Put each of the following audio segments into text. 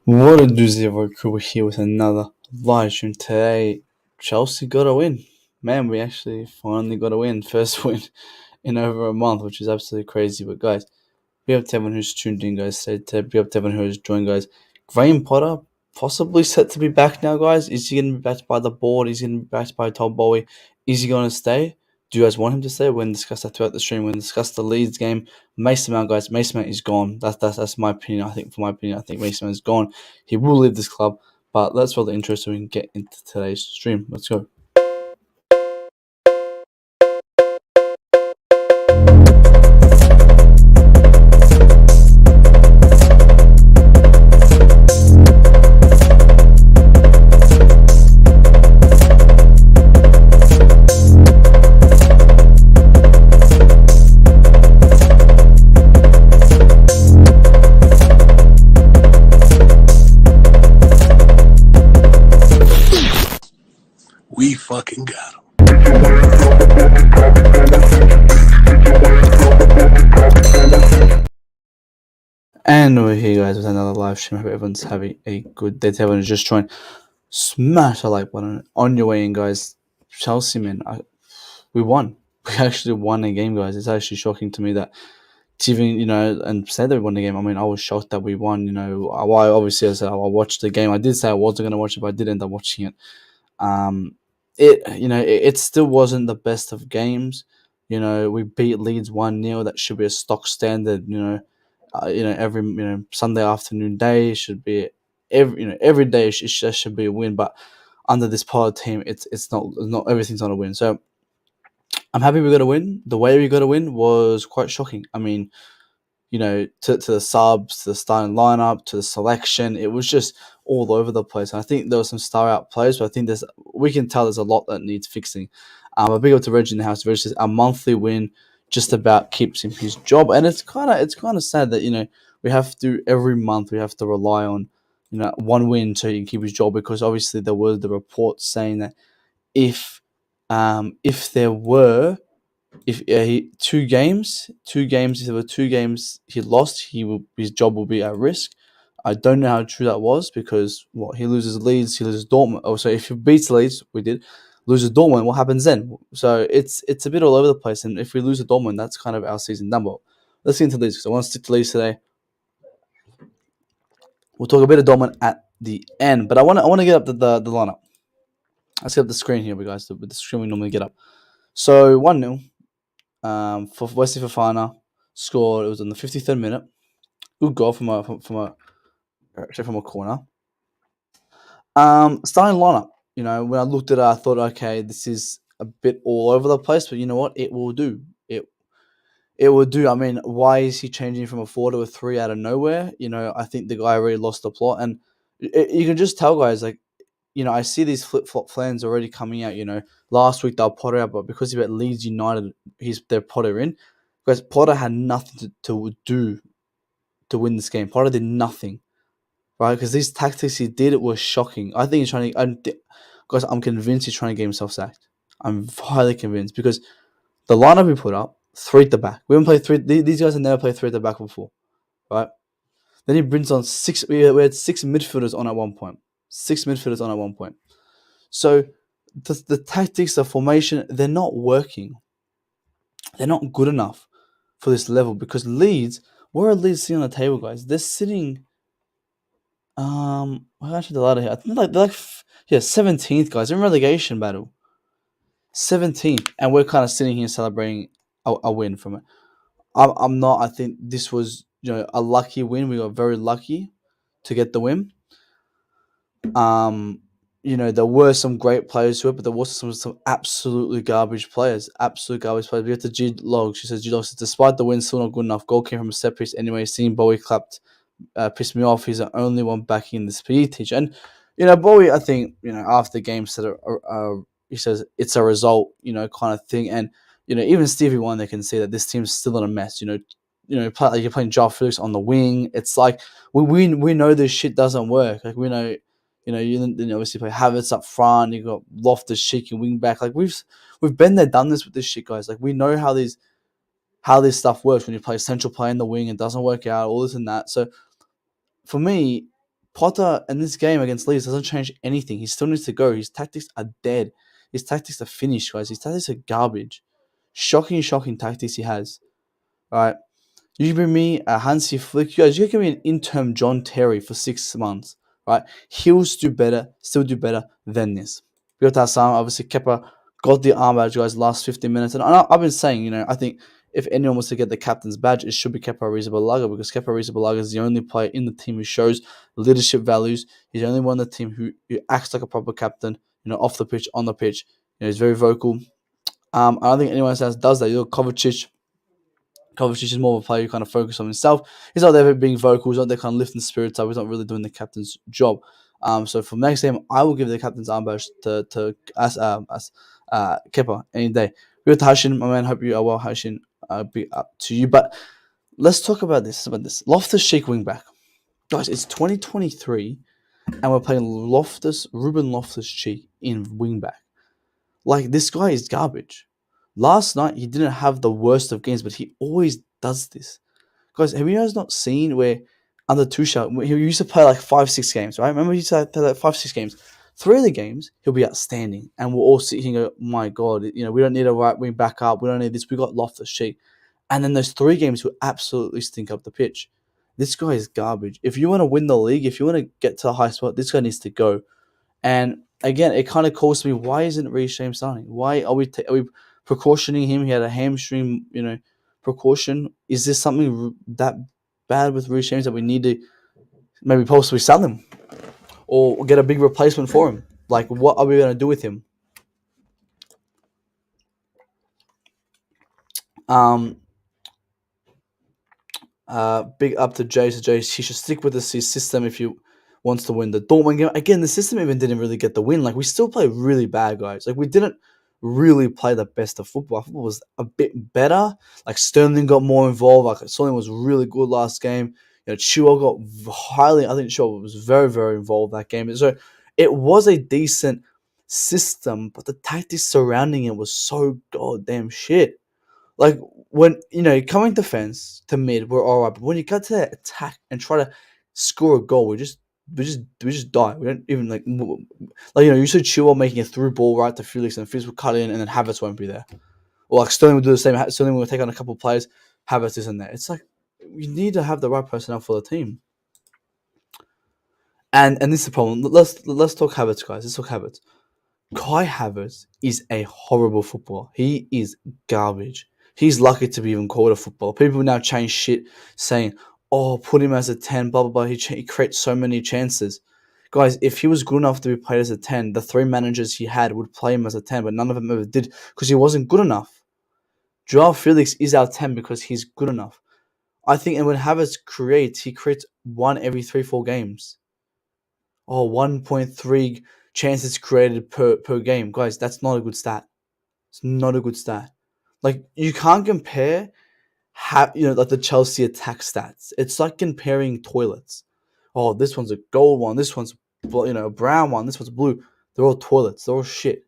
What a doozy of a crew here with another live stream today. Chelsea got a win. Man, we actually finally got a win. First win in over a month, which is absolutely crazy. But guys, we have to everyone who's tuned in, guys. We have to everyone who's joined, guys. Graham Potter possibly set to be back now, guys. Is he going to be backed by the board? Is he going to be backed by Todd Bowie? Is he going to stay? Do you guys want him to stay? We're going to discuss that throughout the stream. We're going to discuss the Leeds game. Mason Mount, guys. Mason Mount is gone. That's my opinion. For my opinion, I think Mason Mount is gone. He will leave this club. But let's roll the intro so we can get into today's stream. Let's go. We fucking got him. And we're here, guys, with another live stream. I hope everyone's having a good day. To everyone who's just joined, smash a like button on your way in, guys. Chelsea, man, we won. We actually won a game, guys. It's actually shocking to me that even, and say that we won the game. I mean, I was shocked that we won. Obviously, I said I watched the game. I did say I wasn't going to watch it, but I did end up watching it. It still wasn't the best of games. We beat Leeds 1-0. That should be a stock standard. Every Sunday afternoon day should be every day should be a win. But under this Pollard team, it's not everything's not a win. So I'm happy we got a win. The way we got a win was quite shocking. I mean, to the subs, to the starting lineup, to the selection, it was just all over the place. And I think there were some star out players, but I think we can tell there's a lot that needs fixing. A big up to Reg in the house. Reg says a monthly win just about keeps him his job, and it's kind of sad that we have to every month we have to rely on one win so he can keep his job, because obviously there was the report saying that if there were if two games, if there were 2 games he lost, his job will be at risk. I don't know how true that was, because he loses Leeds, he loses Dortmund. Oh, so if he beats Leeds, we did loses Dortmund, what happens then? So it's a bit all over the place, and if we lose to Dortmund, that's kind of our season done. But let's get into Leeds, because I want to stick to Leeds today. We'll talk a bit of Dortmund at the end, but I want to get up the lineup. Let's get up the screen here, guys. With the screen we normally get up. So 1-0. For Wesley Fofana scored. It was in the 53rd minute. Good goal from a corner. Starting lineup. When I looked at it, I thought, okay, this is a bit all over the place, but you know what? It will do. It will do. I mean, why is he changing from a 4 to a 3 out of nowhere? I think the guy already lost the plot, and you can just tell, guys, like, I see these flip-flop plans already coming out. Last week they were Potter out, but because he bet Leeds United, they're Potter in. Because Potter had nothing to do to win this game. Potter did nothing, right? Because these tactics he did were shocking. I think he's trying to. Guys, I'm convinced he's trying to get himself sacked. I'm highly convinced, because the lineup we put up, 3 at the back. We haven't played 3. These guys have never played 3 at the back before, right? Then he brings on 6. We had 6 midfielders on at one point. 6 midfielders on at one point. So the tactics, the formation, they're not working. They're not good enough for this level, because Leeds, where are Leeds sitting on the table, guys? They're sitting. Where actually the ladder here? I think they're like 17th, guys. They're in relegation battle. 17th, and we're kind of sitting here celebrating a win from it. I'm not. I think this was a lucky win. We got very lucky to get the win. There were some great players to it, but there was some absolutely garbage players. Absolute garbage players. We have to G Log. She says, G Log says, despite the win, still not good enough. Goal came from a set piece anyway. Seeing Bowie clapped pissed me off. He's the only one backing the speed teacher. And, Bowie, I think, after the game said, he says it's a result, kind of thing. And, even Stevie Wonder can see that this team's still in a mess. You're playing Joao Felix on the wing. It's like, we know this shit doesn't work. Like, we know. You obviously play Havertz up front. You got Loftus Cheek and wing back. Like we've been there, done this with this shit, guys. Like we know how this stuff works when you play central play in the wing. It doesn't work out. All this and that. So for me, Potter in this game against Leeds doesn't change anything. He still needs to go. His tactics are dead. His tactics are finished, guys. His tactics are garbage. Shocking, shocking tactics he has. All right. You bring me a Hansi Flick. You guys, you give me an interim John Terry for 6 months, right? He'll still do better than this. We got that Sam, obviously Kepa got the arm badge, guys, last 15 minutes. And I've been saying, I think if anyone was to get the captain's badge, it should be Kepa Arrizabalaga because Kepa Arrizabalaga is the only player in the team who shows leadership values. He's the only one in the team who acts like a proper captain, off the pitch, on the pitch. He's very vocal. I don't think anyone else does that. Kovacic is more of a player who kind of focus on himself. He's not there being vocal. He's not there kind of lifting the spirits up. He's not really doing the captain's job. So for next game, I will give the captain's arm badge to Kepa any day. Good Hashin, my man. Hope you are well, Hashin. Be up to you. But let's talk about this. Loftus-Cheek wing back, guys. It's 2023, and we're playing Ruben Loftus-Cheek in wing back. Like, this guy is garbage. Last night, he didn't have the worst of games, but he always does this. Guys, have you guys not seen where under Tuchel, he used to play like 5-6 games, right? Remember he used to play like 5-6 games. 3 of the games, he'll be outstanding. And we'll all sit here and go, my God, we don't need a right wing back up. We don't need this. We got Loftus-Cheek. And then those 3 games will absolutely stink up the pitch. This guy is garbage. If you want to win the league, if you want to get to a high spot, this guy needs to go. And again, it kind of calls to me, why isn't Reece James starting? Why are we precautioning him? He had a hamstring, precaution. Is this something that bad with Reece James that we need to maybe possibly sell him or get a big replacement for him? Like, what are we going to do with him? Big up to Jay. So Jay, he should stick with his system if he wants to win the Dortmund game. Again, the system even didn't really get the win. Like, we still play really bad, guys. Like, we didn't really play the best of football. Football was a bit better. Like, Sterling got more involved. Like, Sterling was really good last game. Chua got I think Chua was very, very involved that game. So it was a decent system, but the tactics surrounding it was so goddamn shit. Like, when, coming defense to mid, we're all right. But when you got to that attack and try to score a goal, we just die. We don't even, you see Chilwell making a through ball right to Felix, and Felix will cut in, and then Havertz won't be there. Or, like, Sterling will do the same. Sterling will take on a couple of players. Havertz isn't there. It's like, you need to have the right personnel for the team. And this is the problem. Let's talk Havertz, guys. Let's talk Havertz. Kai Havertz is a horrible footballer. He is garbage. He's lucky to be even called a footballer. People now change shit saying, oh, put him as a 10, blah, blah, blah. He creates so many chances. Guys, if he was good enough to be played as a 10, the 3 managers he had would play him as a 10, but none of them ever did because he wasn't good enough. Joao Felix is our 10 because he's good enough. I think, and when Havertz he creates 1 every 3-4 games. 1.3 chances created per game. Guys, that's not a good stat. It's not a good stat. Like, you can't compare, like the Chelsea attack stats. It's like comparing toilets. Oh, this one's a gold one. This one's, a brown one. This one's blue. They're all toilets. They're all shit,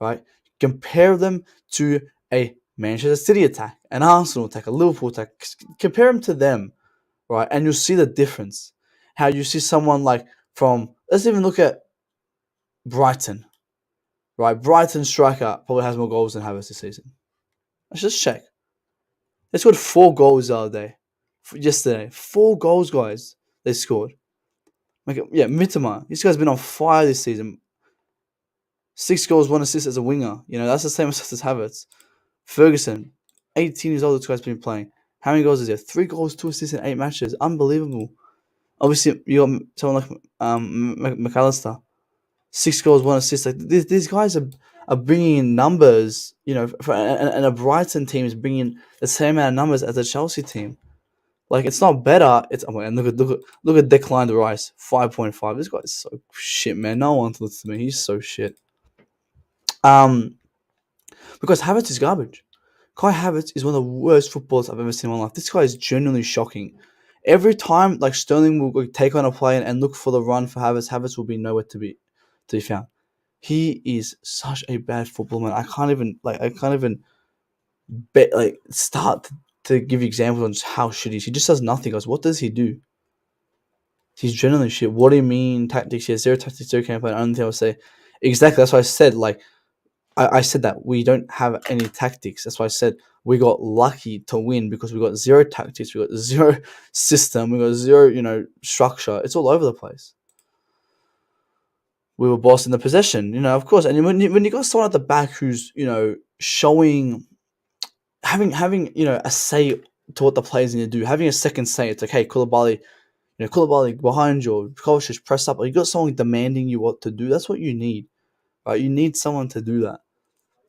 right? Compare them to a Manchester City attack, an Arsenal attack, a Liverpool attack. Compare them to them, right? And you'll see the difference. How you see someone like let's even look at Brighton, right? Brighton striker probably has more goals than Havertz this season. Let's just check. They scored 4 goals the other day. Yesterday. 4 goals, guys, they scored. Mitoma. This guy's been on fire this season. 6 goals, 1 assist as a winger. That's the same as Havertz. Ferguson. 18 years old, this guy's been playing. How many goals is there? 3 goals, 2 assists in 8 matches. Unbelievable. Obviously, you got someone like McAllister. 6 goals, 1 assist. Like, these guys are bringing in numbers, and a Brighton team is bringing the same amount of numbers as a Chelsea team. Like, it's not better. And look at Declan Rice, 5.5. This guy is so shit, man. No one listens to me. He's so shit. Because Havertz is garbage. Kai Havertz is one of the worst footballers I've ever seen in my life. This guy is genuinely shocking. Every time, like, Sterling will take on a play and look for the run for Havertz, Havertz will be nowhere to be found. He is such a bad footballer, man. I can't even start to give you examples on just how shitty he is. He just does nothing, guys. What does he do? He's generally shit. What do you mean tactics? He has zero tactics, zero game plan. Only thing I would say, exactly. That's why I said like I said that we don't have any tactics. That's why I said we got lucky to win because we got zero tactics, we got zero system, we got zero, structure. It's all over the place. We were bossing the possession, of course. And when you got someone at the back who's, showing, having, a say to what the players need to do, having a second say. It's like, hey, Koulibaly, Koulibaly behind you, or Kovacic press up, or you got someone demanding you what to do. That's what you need, right? You need someone to do that.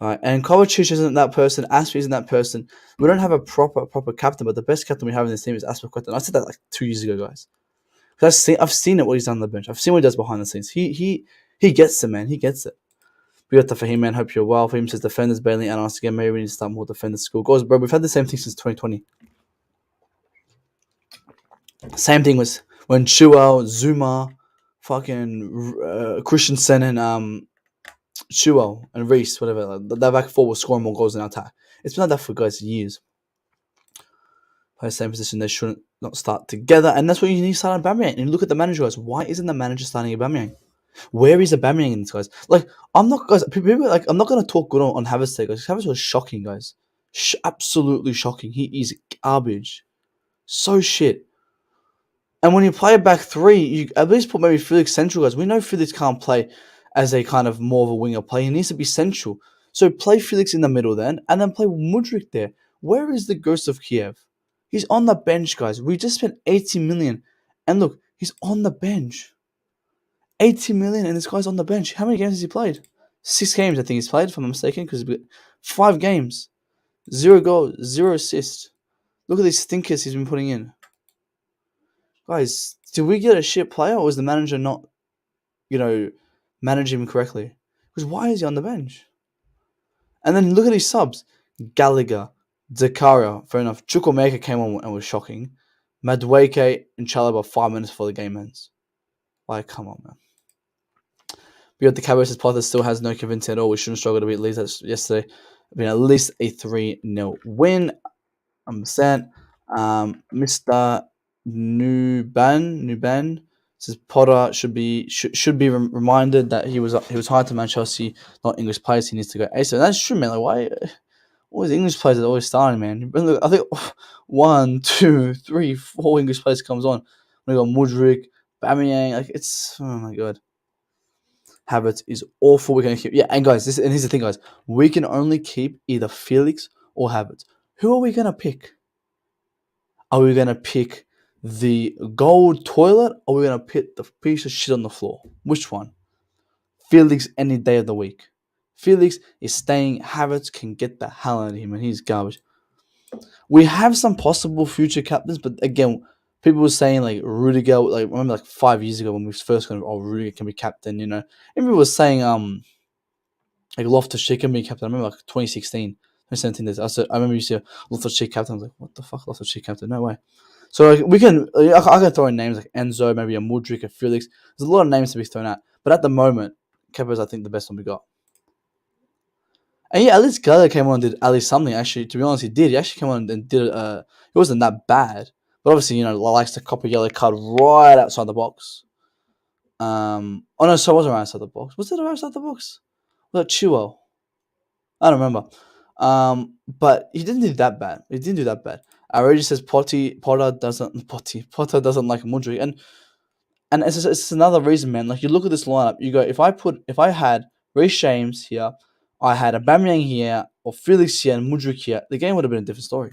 Right, and Kovacic isn't that person. Aspi isn't that person. We don't have a proper captain, but the best captain we have in this team is Aspilicueta. And I said that like 2 years ago, guys. Because I've seen it what he's done on the bench. I've seen what he does behind the scenes. He gets it, man. He gets it. We got the Fahim, man. Hope you're well. Fahim says defenders, Bailey, and us again. Maybe we need to start more defenders. School goals, bro. We've had the same thing since 2020. Same thing was when Chua, Zuma, fucking Christensen, and Chua and Reese, whatever. Like, that back four was scoring more goals than attack. It's been like that for guys years. Play the same position, they shouldn't not start together, and that's what you need to start Aubameyang. And you look at the manager, guys. Why isn't the manager starting Aubameyang? Where is Aubameyang in this, guys? Like, I'm not, guys. People like, I'm not gonna talk good on Havertz today, guys. Havertz was shocking, guys. Absolutely shocking. He is garbage. So shit. And when you play a back three, you at least put maybe Felix central, guys. We know Felix can't play as a kind of more of a winger play. He needs to be central. So play Felix in the middle then, and then play Mudryk there. Where is the ghost of Kiev? He's on the bench, guys. We just spent 80 million. And look, he's on the bench. 80 million and this guy's on the bench. How many games has he played? 6 games, I think he's played, if I'm not mistaken, because 5 games. 0 goals, 0 assists. Look at these stinkers he's been putting in. Guys, did we get a shit player, or was the manager not, managing him correctly? Because why is he on the bench? And then look at his subs. Gallagher, Zakaria, fair enough. Chukwuemeka came on and was shocking. Madueke and Chalobah 5 minutes before the game ends. Like, come on, man. We got the Cowboys. Potter still has no convincing at all. We shouldn't struggle to beat Leeds yesterday. Been at least a 3-0 win. I'm sent. Mr. Nuban says Potter should be reminded that he was hired to manage Chelsea, not English players. He needs to go ASAP. That's true, man. Like, why always English players are always starting, man? Look, I think 1, 2, 3, 4 English players comes on. We got Mudryk, Aubameyang. Like, it's, oh my god. Havertz is awful. We're gonna keep, and guys, and here's the thing, guys. We can only keep either Felix or Havertz. Who are we gonna pick? Are we gonna pick the gold toilet, or are we gonna pick the piece of shit on the floor? Which one? Felix any day of the week. Felix is staying. Havertz can get the hell out of him, and he's garbage. We have some possible future captains, but again, people were saying like Rudiger. Like, remember, like 5 years ago when we first got, Rudiger can be captain. And people were saying like Loftus-Cheek can be captain. I remember like 2016, 2017. I remember you see Loftus-Cheek captain. I was like, what the fuck, Loftus-Cheek captain? No way. So like, I can throw in names like Enzo, maybe a Mudryk, a Felix. There's a lot of names to be thrown out, but at the moment, Kepa's I think the best one we got. And at least Gallagher came on and did at least something. Actually, to be honest, he did. He actually came on and did. It wasn't that bad, but obviously, likes to cop a yellow card right outside the box. Oh no, so it wasn't right outside the box. Was it right outside the box? Was that Chilwell? I don't remember. But he didn't do that bad. He didn't do that bad. Already says Potter doesn't like Mudryk, and it's another reason, man. Like, you look at this lineup, you go, if I had Reece James here, I had Aubameyang here, or Felix here, and Mudryk here, the game would have been a different story.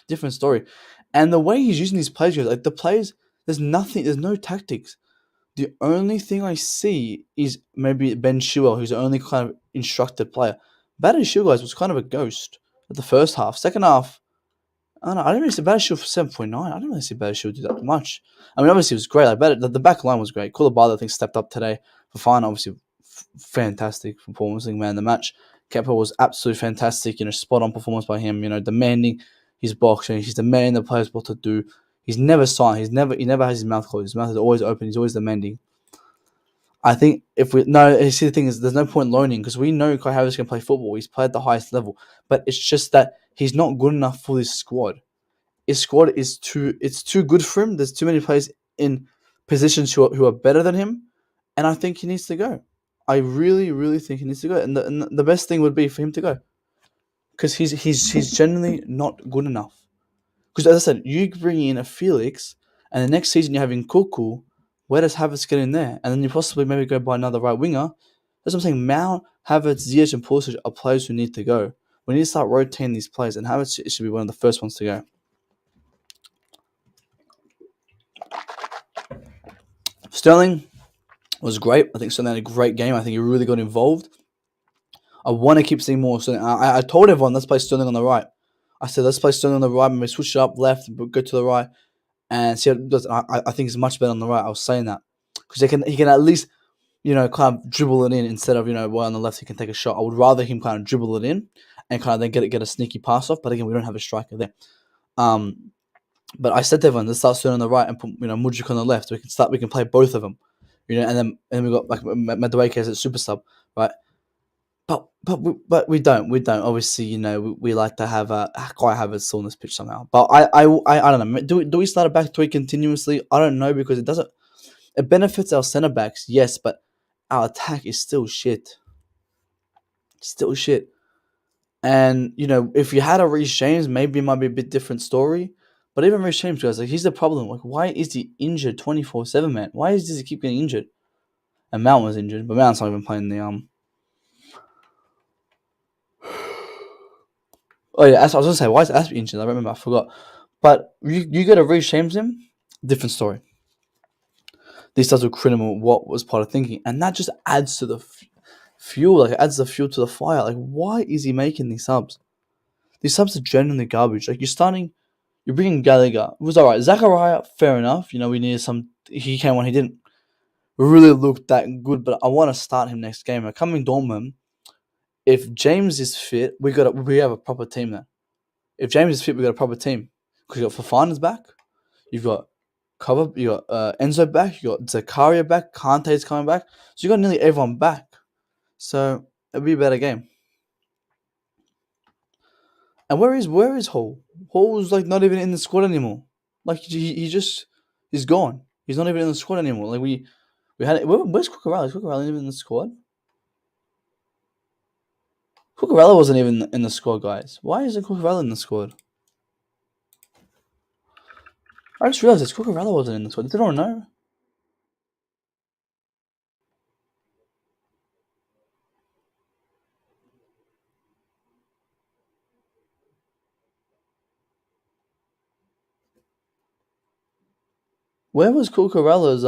Different story. And the way he's using these players, like the players, there's no tactics. The only thing I see is maybe Ben Chilwell, who's the only kind of instructed player. Ben Chilwell, guys, was kind of a ghost at the first half. Second half, I don't know. I didn't really see Battleshield for 7.9. I didn't really see Battleshield do that much. I mean, obviously, it was great. Like, the back line was great. Koulibaly, I think, stepped up today. Fofana, obviously, fantastic performance. Man of the match. Kepa was absolutely fantastic. Spot on performance by him. Demanding his box. He's demanding the players what to do. He's never silent. He never has his mouth closed. His mouth is always open. He's always demanding. I think you see, the thing is, there's no point loaning because we know Kai Havertz can play football. He's played at the highest level, but it's just that he's not good enough for this squad. His squad is too good for him. There's too many players in positions who are better than him, and I think he needs to go. I really, really think he needs to go, and the best thing would be for him to go because he's genuinely not good enough. Because as I said, you bring in a Felix, and the next season you're having Kuku. Where does Havertz get in there? And then you possibly maybe go buy another right winger. That's what I'm saying. Mount, Havertz, Ziyech, and Pulisic are players who need to go. We need to start rotating these players, and Havertz should be one of the first ones to go. Sterling was great. I think Sterling had a great game. I think he really got involved. I want to keep seeing more Sterling. I told everyone, let's play Sterling on the right. I said, let's play Sterling on the right, maybe switch it up left, but go to the right, and see how it does. I think it's much better on the right. I was saying that because he can at least kind of dribble it in instead of while on the left he can take a shot. I would rather him kind of dribble it in and kind of then get a sneaky pass off. But again, we don't have a striker there. But I said to everyone, let's start Sterling on the right and put Mudryk on the left. We can play both of them, and then we got like Madueke as a super sub, right? But we don't obviously we like to have quite have a still on this pitch somehow. But I don't know. Do we start a back three continuously? I don't know because it benefits our centre backs, yes, but our attack is still shit. Still shit. And if you had a Reece James, maybe it might be a bit different story. But even Reece James, guys, like he's the problem. Like, why is he injured 24/7, man? Why does he keep getting injured? And Mount was injured, but Mount's not even playing the Oh yeah, I was gonna say, why is Aspie injured? I remember, I forgot. But you got to Reece James him, different story. These subs were criminal. What was part of thinking, and that just adds to the fuel. Like it adds the fuel to the fire. Like why is he making these subs? These subs are genuinely garbage. Like you're bringing Gallagher. It was alright. Zachariah, fair enough. We needed some. He came on. He didn't really look that good, but I want to start him next game. Like, coming Dortmund, if James is fit, we have a proper team there. If James is fit, we got a proper team. Because you got Fofana's back, you've got you got Enzo back, you got Zakaria back, Kante's coming back, so you got nearly everyone back. So it'll be a better game. And where is Hall? Hall's like not even in the squad anymore. Like he's gone. He's not even in the squad anymore. Like we had where's Cucurella? Is Cucurella even in the squad? Cucurella wasn't even in the squad, guys. Why isn't Cucurella in the squad? I just realized that Cucurella wasn't in the squad. Did anyone know? Where was Cucurella's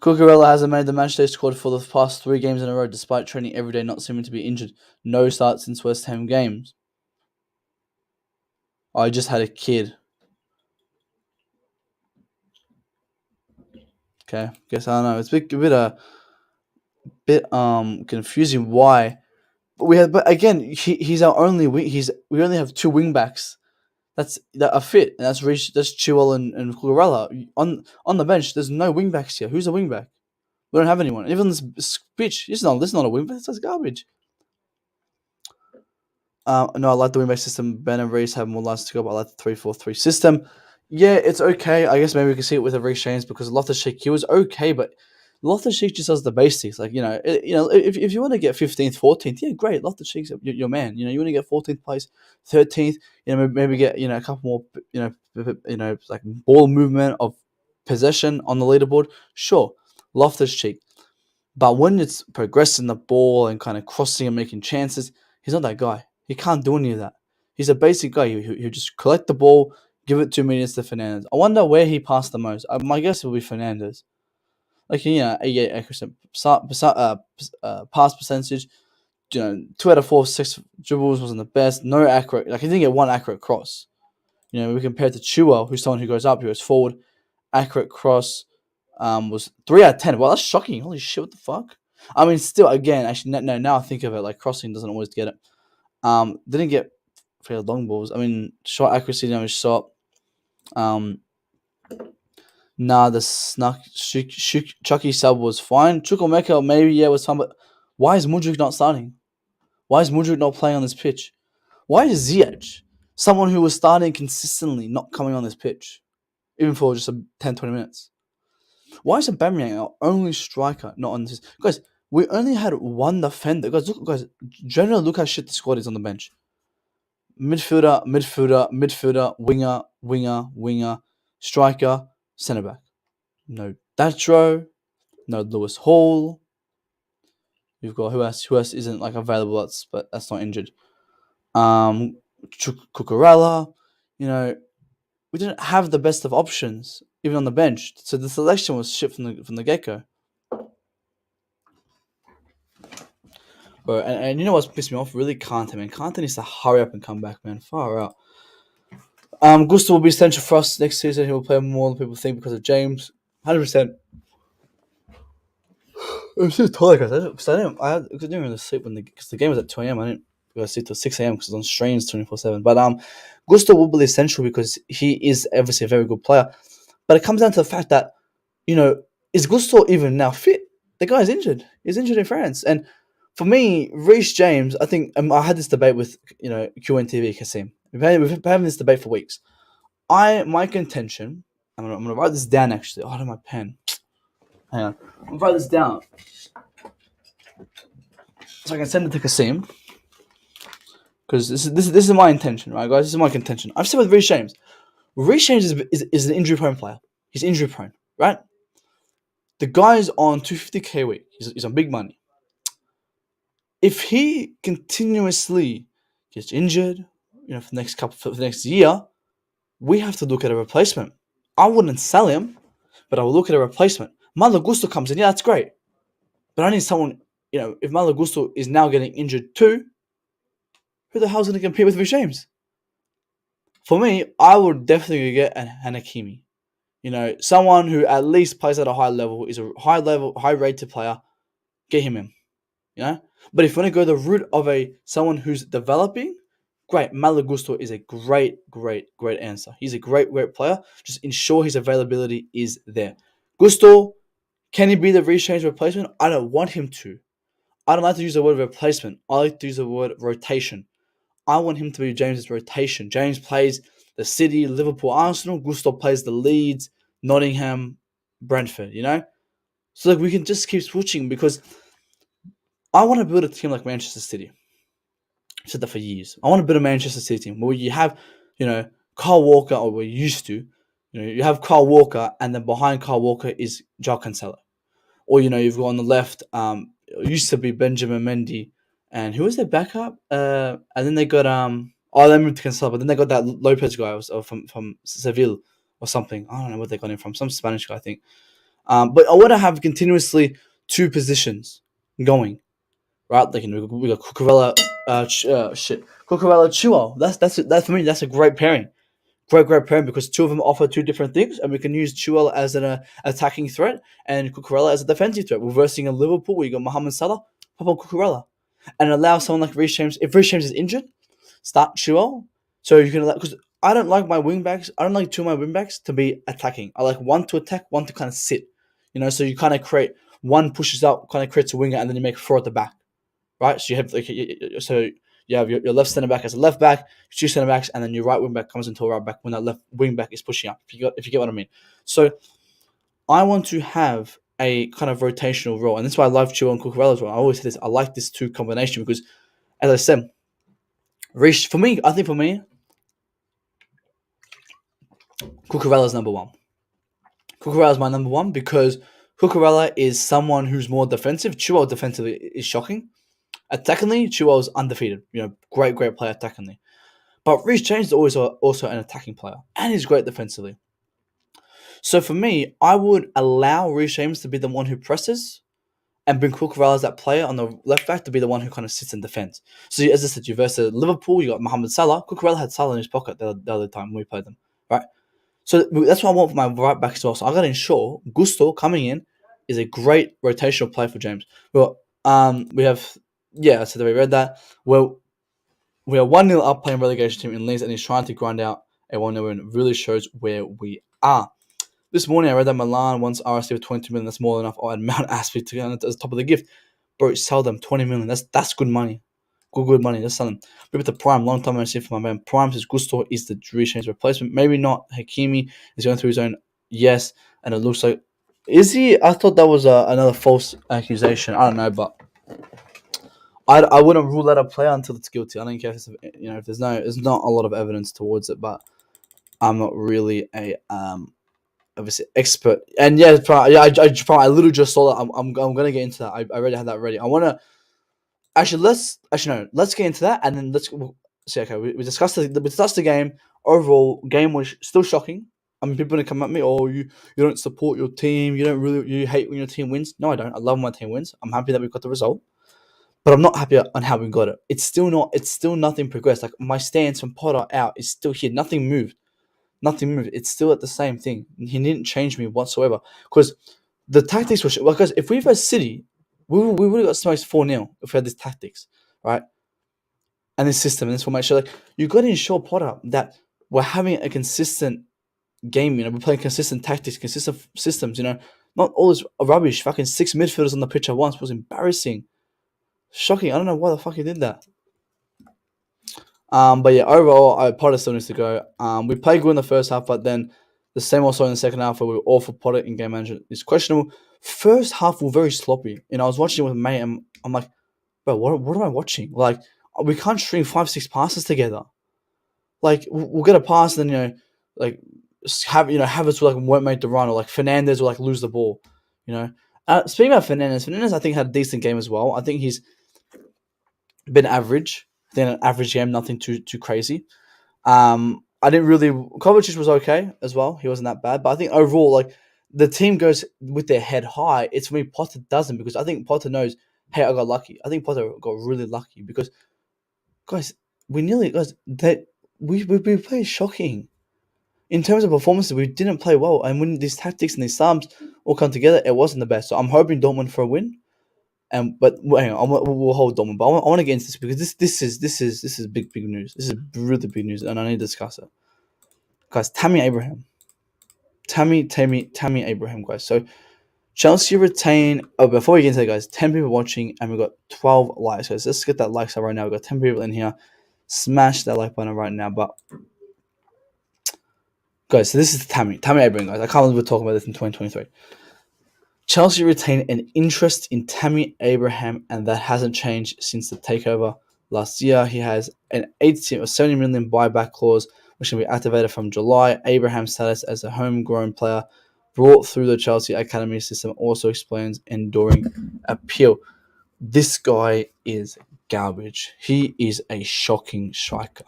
Cucurella hasn't made the matchday squad for the past 3 games in a row, despite training every day, not seeming to be injured. No starts since West Ham games. I just had a kid. Okay, guess I don't know. It's a bit confusing why. But again, he's our only wing. We only have 2 wing backs that are fit, and that's Chilwell and Cucurella. On the bench, there's no wing backs here. Who's a wing back? We don't have anyone. Even this pitch, this is not a wing back. That's garbage. No, I like the wing back system. Ben and Reece have more lines to go, but I like the 3-4-3 system. Yeah, it's okay. I guess maybe we can see it with a Reece James because Loftus-Cheek, he was okay, but Loftus-Cheek just does the basics. Like, if you want to get 15th, 14th, yeah, great. Loftus-Cheek's your man. You want to get 14th place, 13th, maybe get, a couple more, like ball movement of possession on the leaderboard. Sure, Loftus-Cheek. But when it's progressing the ball and kind of crossing and making chances, he's not that guy. He can't do any of that. He's a basic guy. He'll just collect the ball, give it 2 minutes to Fernandes. I wonder where he passed the most. My guess will be Fernandes. Like, 88% pass percentage. 2 out of 4, 6 dribbles wasn't the best. No accurate. Like, he didn't get one accurate cross. We compared to Chua, who's someone who goes up, who goes forward. Accurate cross was 3 out of 10. Well, that's shocking. Holy shit, what the fuck? I mean, still, again, actually, no, now I think of it, like, crossing doesn't always get it. Didn't get fair long balls. I mean, shot accuracy, shot. The Chucky sub was fine. Chukwemeka maybe, was fine, but why is Mudryk not starting? Why is Mudryk not playing on this pitch? Why is Ziyech, someone who was starting consistently, not coming on this pitch, even for just 10, 20 minutes? Why is Aubameyang our only striker not on this? Guys, we only had one defender. Guys, generally look how shit the squad is on the bench. Midfielder, winger, striker, centre back. No Datro, no Lewis Hall. You've got who else? Who else isn't like available? But that's not injured. Cucurella. You know, we didn't have the best of options even on the bench. So the selection was shit from the get go. Bro, and you know what's pissed me off? Really, Kante, man. Kante needs to hurry up and come back, man. Far out. Gusto will be essential for us next season. He will play more than people think because of James. 100%. I'm so tired, guys. I didn't really sleep because the game was at 2 a.m. I didn't go to sleep till 6 a.m. because it's on strains 24/7. But Gusto will be essential because he is obviously a very good player. But it comes down to the fact that, is Gusto even now fit? The guy's injured. He's injured in France. And for me, Reece James, I think I had this debate with QNTV Kasim. We've been having this debate for weeks. My contention. I'm gonna write this down actually. Oh, I don't have my pen. Hang on. I'm gonna write this down so I can send it to Kasim. Because this is my intention, right, guys? This is my contention. I've said with Reece James. Reece James is an injury prone player. He's injury prone, right? The guy's on 250k a week. He's on big money. If he continuously gets injured, for the next year, we have to look at a replacement. I wouldn't sell him, but I will look at a replacement. Malo Gusto comes in, yeah, that's great. But I need someone, if Malo Gusto is now getting injured too, who the hell's going to compete with Reece James? For me, I would definitely get an Hakimi. Someone who at least plays at a high level, is a high rated player. Get him in. But if you want to go the route of someone who's developing, great. Malo Gusto is a great answer. He's a great player. Just ensure his availability is there. Gusto, can he be the Reece James replacement? I don't want him to. I don't like to use the word replacement. I like to use the word rotation. I want him to be James's rotation. James plays the City, Liverpool, Arsenal. Gusto plays the Leeds, Nottingham, Brentford, So we can just keep switching because I want to build a team like Manchester City. I've said that for years. I want to build a Manchester City team where you have, Kyle Walker, or we used to, you have Kyle Walker, and then behind Kyle Walker is João Cancelo. Or, you've got on the left, it used to be Benjamin Mendy, and who was their backup? And then they got, they moved to Cancelo, but then they got that Lopez guy from Seville or something. I don't know what they got him from, some Spanish guy, I think. But I want to have continuously two positions going. Right, like we got Cucurella, Cucurella, Chua. That's for me. That's a great pairing, great pairing because two of them offer two different things, and we can use Chua as an attacking threat and Cucurella as a defensive threat. We're versing in Liverpool, where you got Mohamed Salah, pop on Cucurella, and allow someone like Reece James. If Reece James is injured, start Chua. So you can allow, because I don't like my wing backs. I don't like two of my wing backs to be attacking. I like one to attack, one to kind of sit. So you kind of create one pushes out, kind of creates a winger, and then you make four at the back. Right, so you have your left centre back as a left back, two centre backs, and then your right wing back comes into a right back when that left wing back is pushing up. If you get what I mean. So I want to have a kind of rotational role, and that's why I love Chua and Cucurella as well. I always say this. I like this two combination because, as I said, for me, Cucurella is number one. Cucurella is my number one because Cucurella is someone who's more defensive. Chua defensively is shocking. Attackingly, Chua is undefeated. Great player attackingly. But Reece James is always also an attacking player, and he's great defensively. So for me, I would allow Reece James to be the one who presses, and bring Cucurella as that player on the left back to be the one who kind of sits in defense. So as I said, you versus Liverpool, you got Mohamed Salah. Cucurella had Salah in his pocket the other time when we played them, right? So that's what I want for my right back as well. So I got to ensure Gusto coming in is a great rotational player for James. Well, we have. Yeah, so we read that. Well, we are 1-0 up playing relegation team in Leeds, and he's trying to grind out a 1-0 win. It really shows where we are. This morning, I read that Milan wants RSC with 20 million. That's more than enough. And Mount Aspie to get on the top of the gift. Bro, sell them 20 million. That's good money. Good money. Let's sell him. Maybe the Prime, long time I see for my man. Prime says Gusto is the Reece replacement. Maybe not. Hakimi is going through his own. Yes, and it looks like. Is he? I thought that was another false accusation. I don't know, but I wouldn't rule out a player until it's guilty. I don't care if it's, if there's not a lot of evidence towards it, but I'm not really a obviously expert. And yeah, I literally just saw that. I'm gonna get into that. I already had that ready. I wanna let's get into that and then let's see. Okay, we discussed the game. Overall, game was still shocking. I mean, people are gonna come at me. Oh, you don't support your team. You hate when your team wins. No, I don't. I love when my team wins. I'm happy that we got the result, but I'm not happy on how we got it. It's still not. It's still nothing progressed. Like my stance from Potter out is still here. Nothing moved. Nothing moved. It's still at the same thing. He didn't change me whatsoever. Because the tactics were because if we've had City, we would have got smoked 4-0 if we had these tactics, right? And this system and this formation. Like you got to ensure Potter that we're having a consistent game. We're playing consistent tactics, consistent systems. Not all this rubbish. Fucking 6 midfielders on the pitch at once was embarrassing, shocking. I don't know why the fuck he did that. But yeah, overall, Potter still needs to go. We played good in the first half, but then the same also in the second half where we were awful. Potter in game management is questionable. First half we were very sloppy. I was watching it with mate and I'm like, bro, what am I watching? Like, we can't string 5-6 passes together. Like, we'll get a pass and then, like, Havertz will, like, won't make the run, or, like, Fernandez will, like, lose the ball, Speaking about Fernandez, I think had a decent game as well. I think he's been average. Then an average game, nothing too crazy. I didn't really. Kovacic was okay as well. He wasn't that bad, but I think overall, like the team goes with their head high. It's when Potter doesn't, because I think Potter knows, hey, I got lucky. I think Potter got really lucky because, guys, that we played shocking in terms of performances. We didn't play well, and when these tactics and these subs all come together, it wasn't the best. So I'm hoping Dortmund for a win. But hang on, we'll hold Dortmund. But I want to get into this because this is big news. This is really big news, and I need to discuss it, guys. Tammy Abraham, guys. So Chelsea retain. Oh, before we get into that, guys, 10 people watching, and we've got 12 likes. Guys, let's get that likes up right now. We've got 10 people in here. Smash that like button right now. But guys, so this is Tammy Abraham, guys. I can't believe we're talking about this in 2023. Chelsea retained an interest in Tammy Abraham, and that hasn't changed since the takeover last year. He has an 80 or 70 million buyback clause, which can be activated from July. Abraham's status as a homegrown player brought through the Chelsea academy system also explains enduring appeal. This guy is garbage. He is a shocking striker.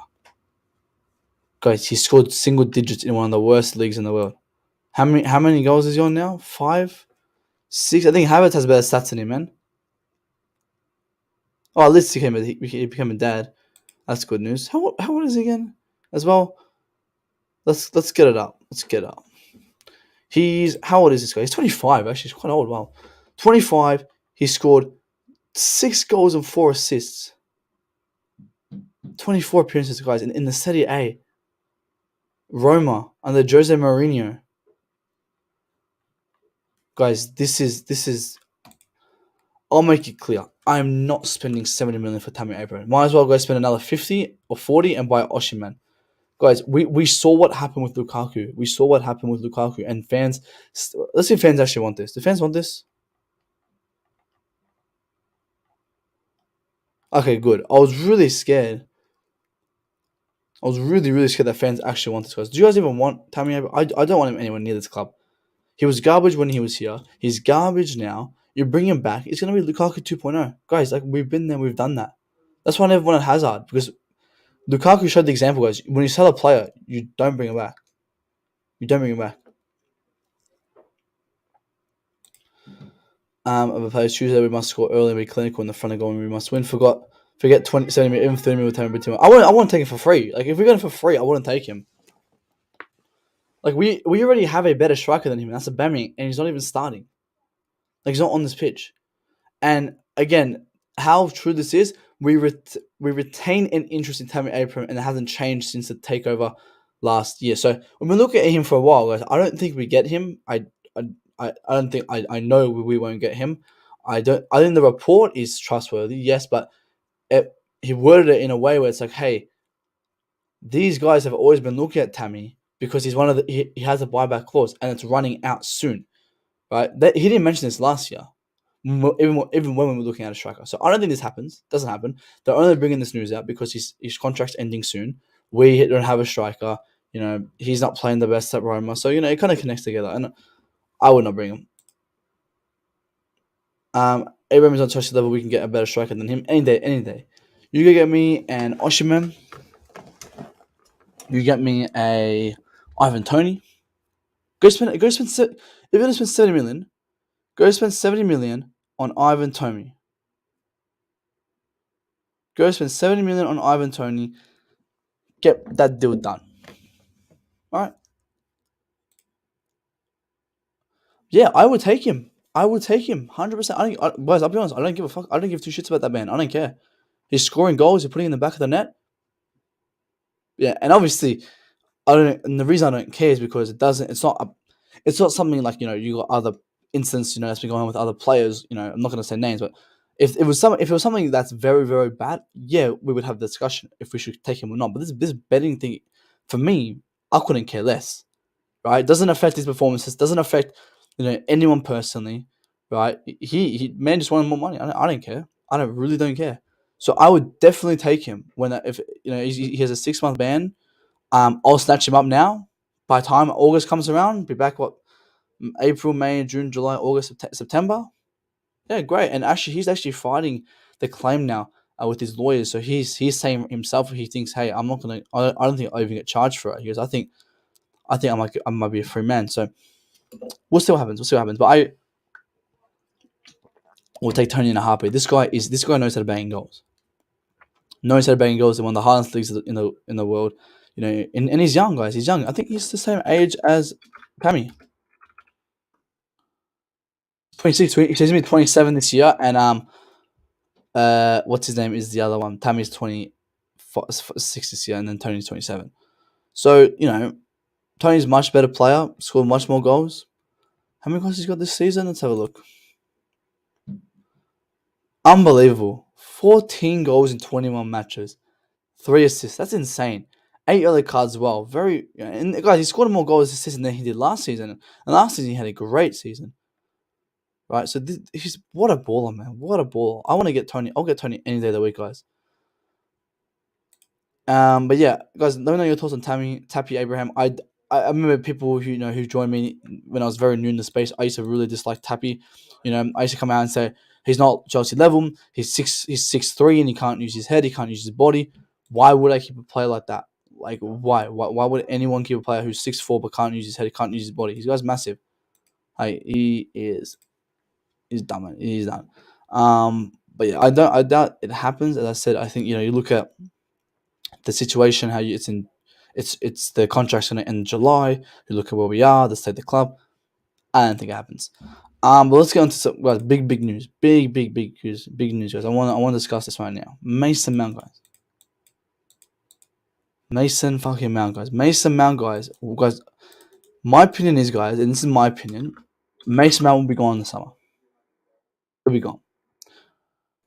Guys, he scored single digits in one of the worst leagues in the world. How many goals is he on now? 5? 6. I think Havertz has better stats than him, man. Oh, at least he became a dad. That's good news. How old is he again? As well. Let's get it up. How old is this guy? He's 25. Actually, he's quite old. Wow, 25. He scored 6 goals and 4 assists. 24 appearances, guys, in the Serie A. Roma under Jose Mourinho. Guys, this is. I'll make it clear. I am not spending 70 million for Tammy Abraham. Might as well go spend another 50 or 40 and buy Osimhen. Guys, we saw what happened with Lukaku. And fans. Let's see if fans actually want this. Do fans want this? Okay, good. I was really scared. I was really, really scared that fans actually want this, guys. Do you guys even want Tammy Abraham? I don't want him anywhere near this club. He was garbage when he was here. He's garbage now. You bring him back, it's going to be Lukaku 2.0. Guys, like, we've been there, we've done that. That's why I never wanted Hazard, because Lukaku showed the example, guys. When you sell a player, you don't bring him back. Of a players Tuesday, we must score early and be clinical in the front of goal, and we must win. Forget 20, 70 minutes, even 30 minutes, 10 minutes. I want to take him for free. Like, if we got him for free, I wouldn't take him. Like, we already have a better striker than him, and that's a Aubameyang, and he's not even starting. Like, he's not on this pitch. And again, how true this is, we retain an interest in Tammy Abraham, and it hasn't changed since the takeover last year. So when we look at him for a while, guys, I don't think we get him. I don't think I know we won't get him. I think the report is trustworthy, yes, but he worded it in a way where it's like, hey, these guys have always been looking at Tammy because he's one of the he has a buyback clause and it's running out soon, right? He didn't mention this last year, even when we were looking at a striker. So I don't think this happens. Doesn't happen. They're only bringing this news out because his contract's ending soon. We don't have a striker. He's not playing the best at Roma, so it kind of connects together. And I would not bring him. Abraham is on Chelsea level. We can get a better striker than him any day. Any day. You can get me an Osimhen. You get me a Ivan Toney. Go spend. If you're gonna spend 70 million, go spend 70 million on Ivan Toney. Go spend 70 million on Ivan Toney. Get that deal done. All right. Yeah, I would take him. I would take him 100%. Guys, I'll be honest. I don't give a fuck. I don't give two shits about that man. I don't care. He's scoring goals. He's putting in the back of the net. Yeah, and obviously, I don't. And the reason I don't care is because it doesn't. It's not something like you got other instances that's been going on with other players. I'm not going to say names, but if it was something that's very very bad, yeah, we would have the discussion if we should take him or not. But this betting thing, for me, I couldn't care less. Right? It doesn't affect his performances. Doesn't affect anyone personally. Right? He man just wanted more money. I don't care. Really don't care. So I would definitely take him if he has a 6 month ban. I'll snatch him up now. By the time August comes around, be back April, May, June, July, August, September. Yeah, great. And actually, he's actually fighting the claim now with his lawyers. So he's saying himself, he thinks, hey, I'm not gonna. I don't think I'll even get charged for it. He goes, I think I might be a free man. So we'll see what happens. But I will take Toney in a heartbeat. This guy knows how to bang goals. Knows how to bang goals in one of the hardest leagues in the world. And he's young, guys. He's young. I think he's the same age as Tammy. 26. He's gonna be 27 this year, and what's his name is the other one. Tammy's 26 this year, and then Toney's 27. So Toney's much better player. Scored much more goals. How many goals he's got this season? Let's have a look. Unbelievable. 14 goals in 21 matches. 3 assists. That's insane. 8 yellow cards as well. And guys, he scored more goals this season than he did last season. And last season he had a great season. Right, so what a baller, man. What a baller. I want to get Toney. I'll get Toney any day of the week, guys. But yeah, guys, let me know your thoughts on Tappy Abraham. I remember people who joined me when I was very new in the space. I used to really dislike Tappy. I used to come out and say he's not Chelsea level. He's 6'3" and he can't use his head. He can't use his body. Why would I keep a player like that? Like why? Why would anyone keep a player who's 6'4" but can't use his head? He can't use his body. He's guy's massive. Hey, he's dumb. Man. He's done. But yeah, I doubt it happens. As I said, I think you look at the situation, how it's the contract's gonna end in July. You look at where we are, the state of the club. I don't think it happens. But let's get on to some big news. Big news, guys. I want to discuss this right now. Mason Mount, guys. Mason fucking Mount, guys. Mason Mount, guys. Guys, my opinion is, guys, and this is my opinion, Mason Mount will be gone in the summer. He'll be gone.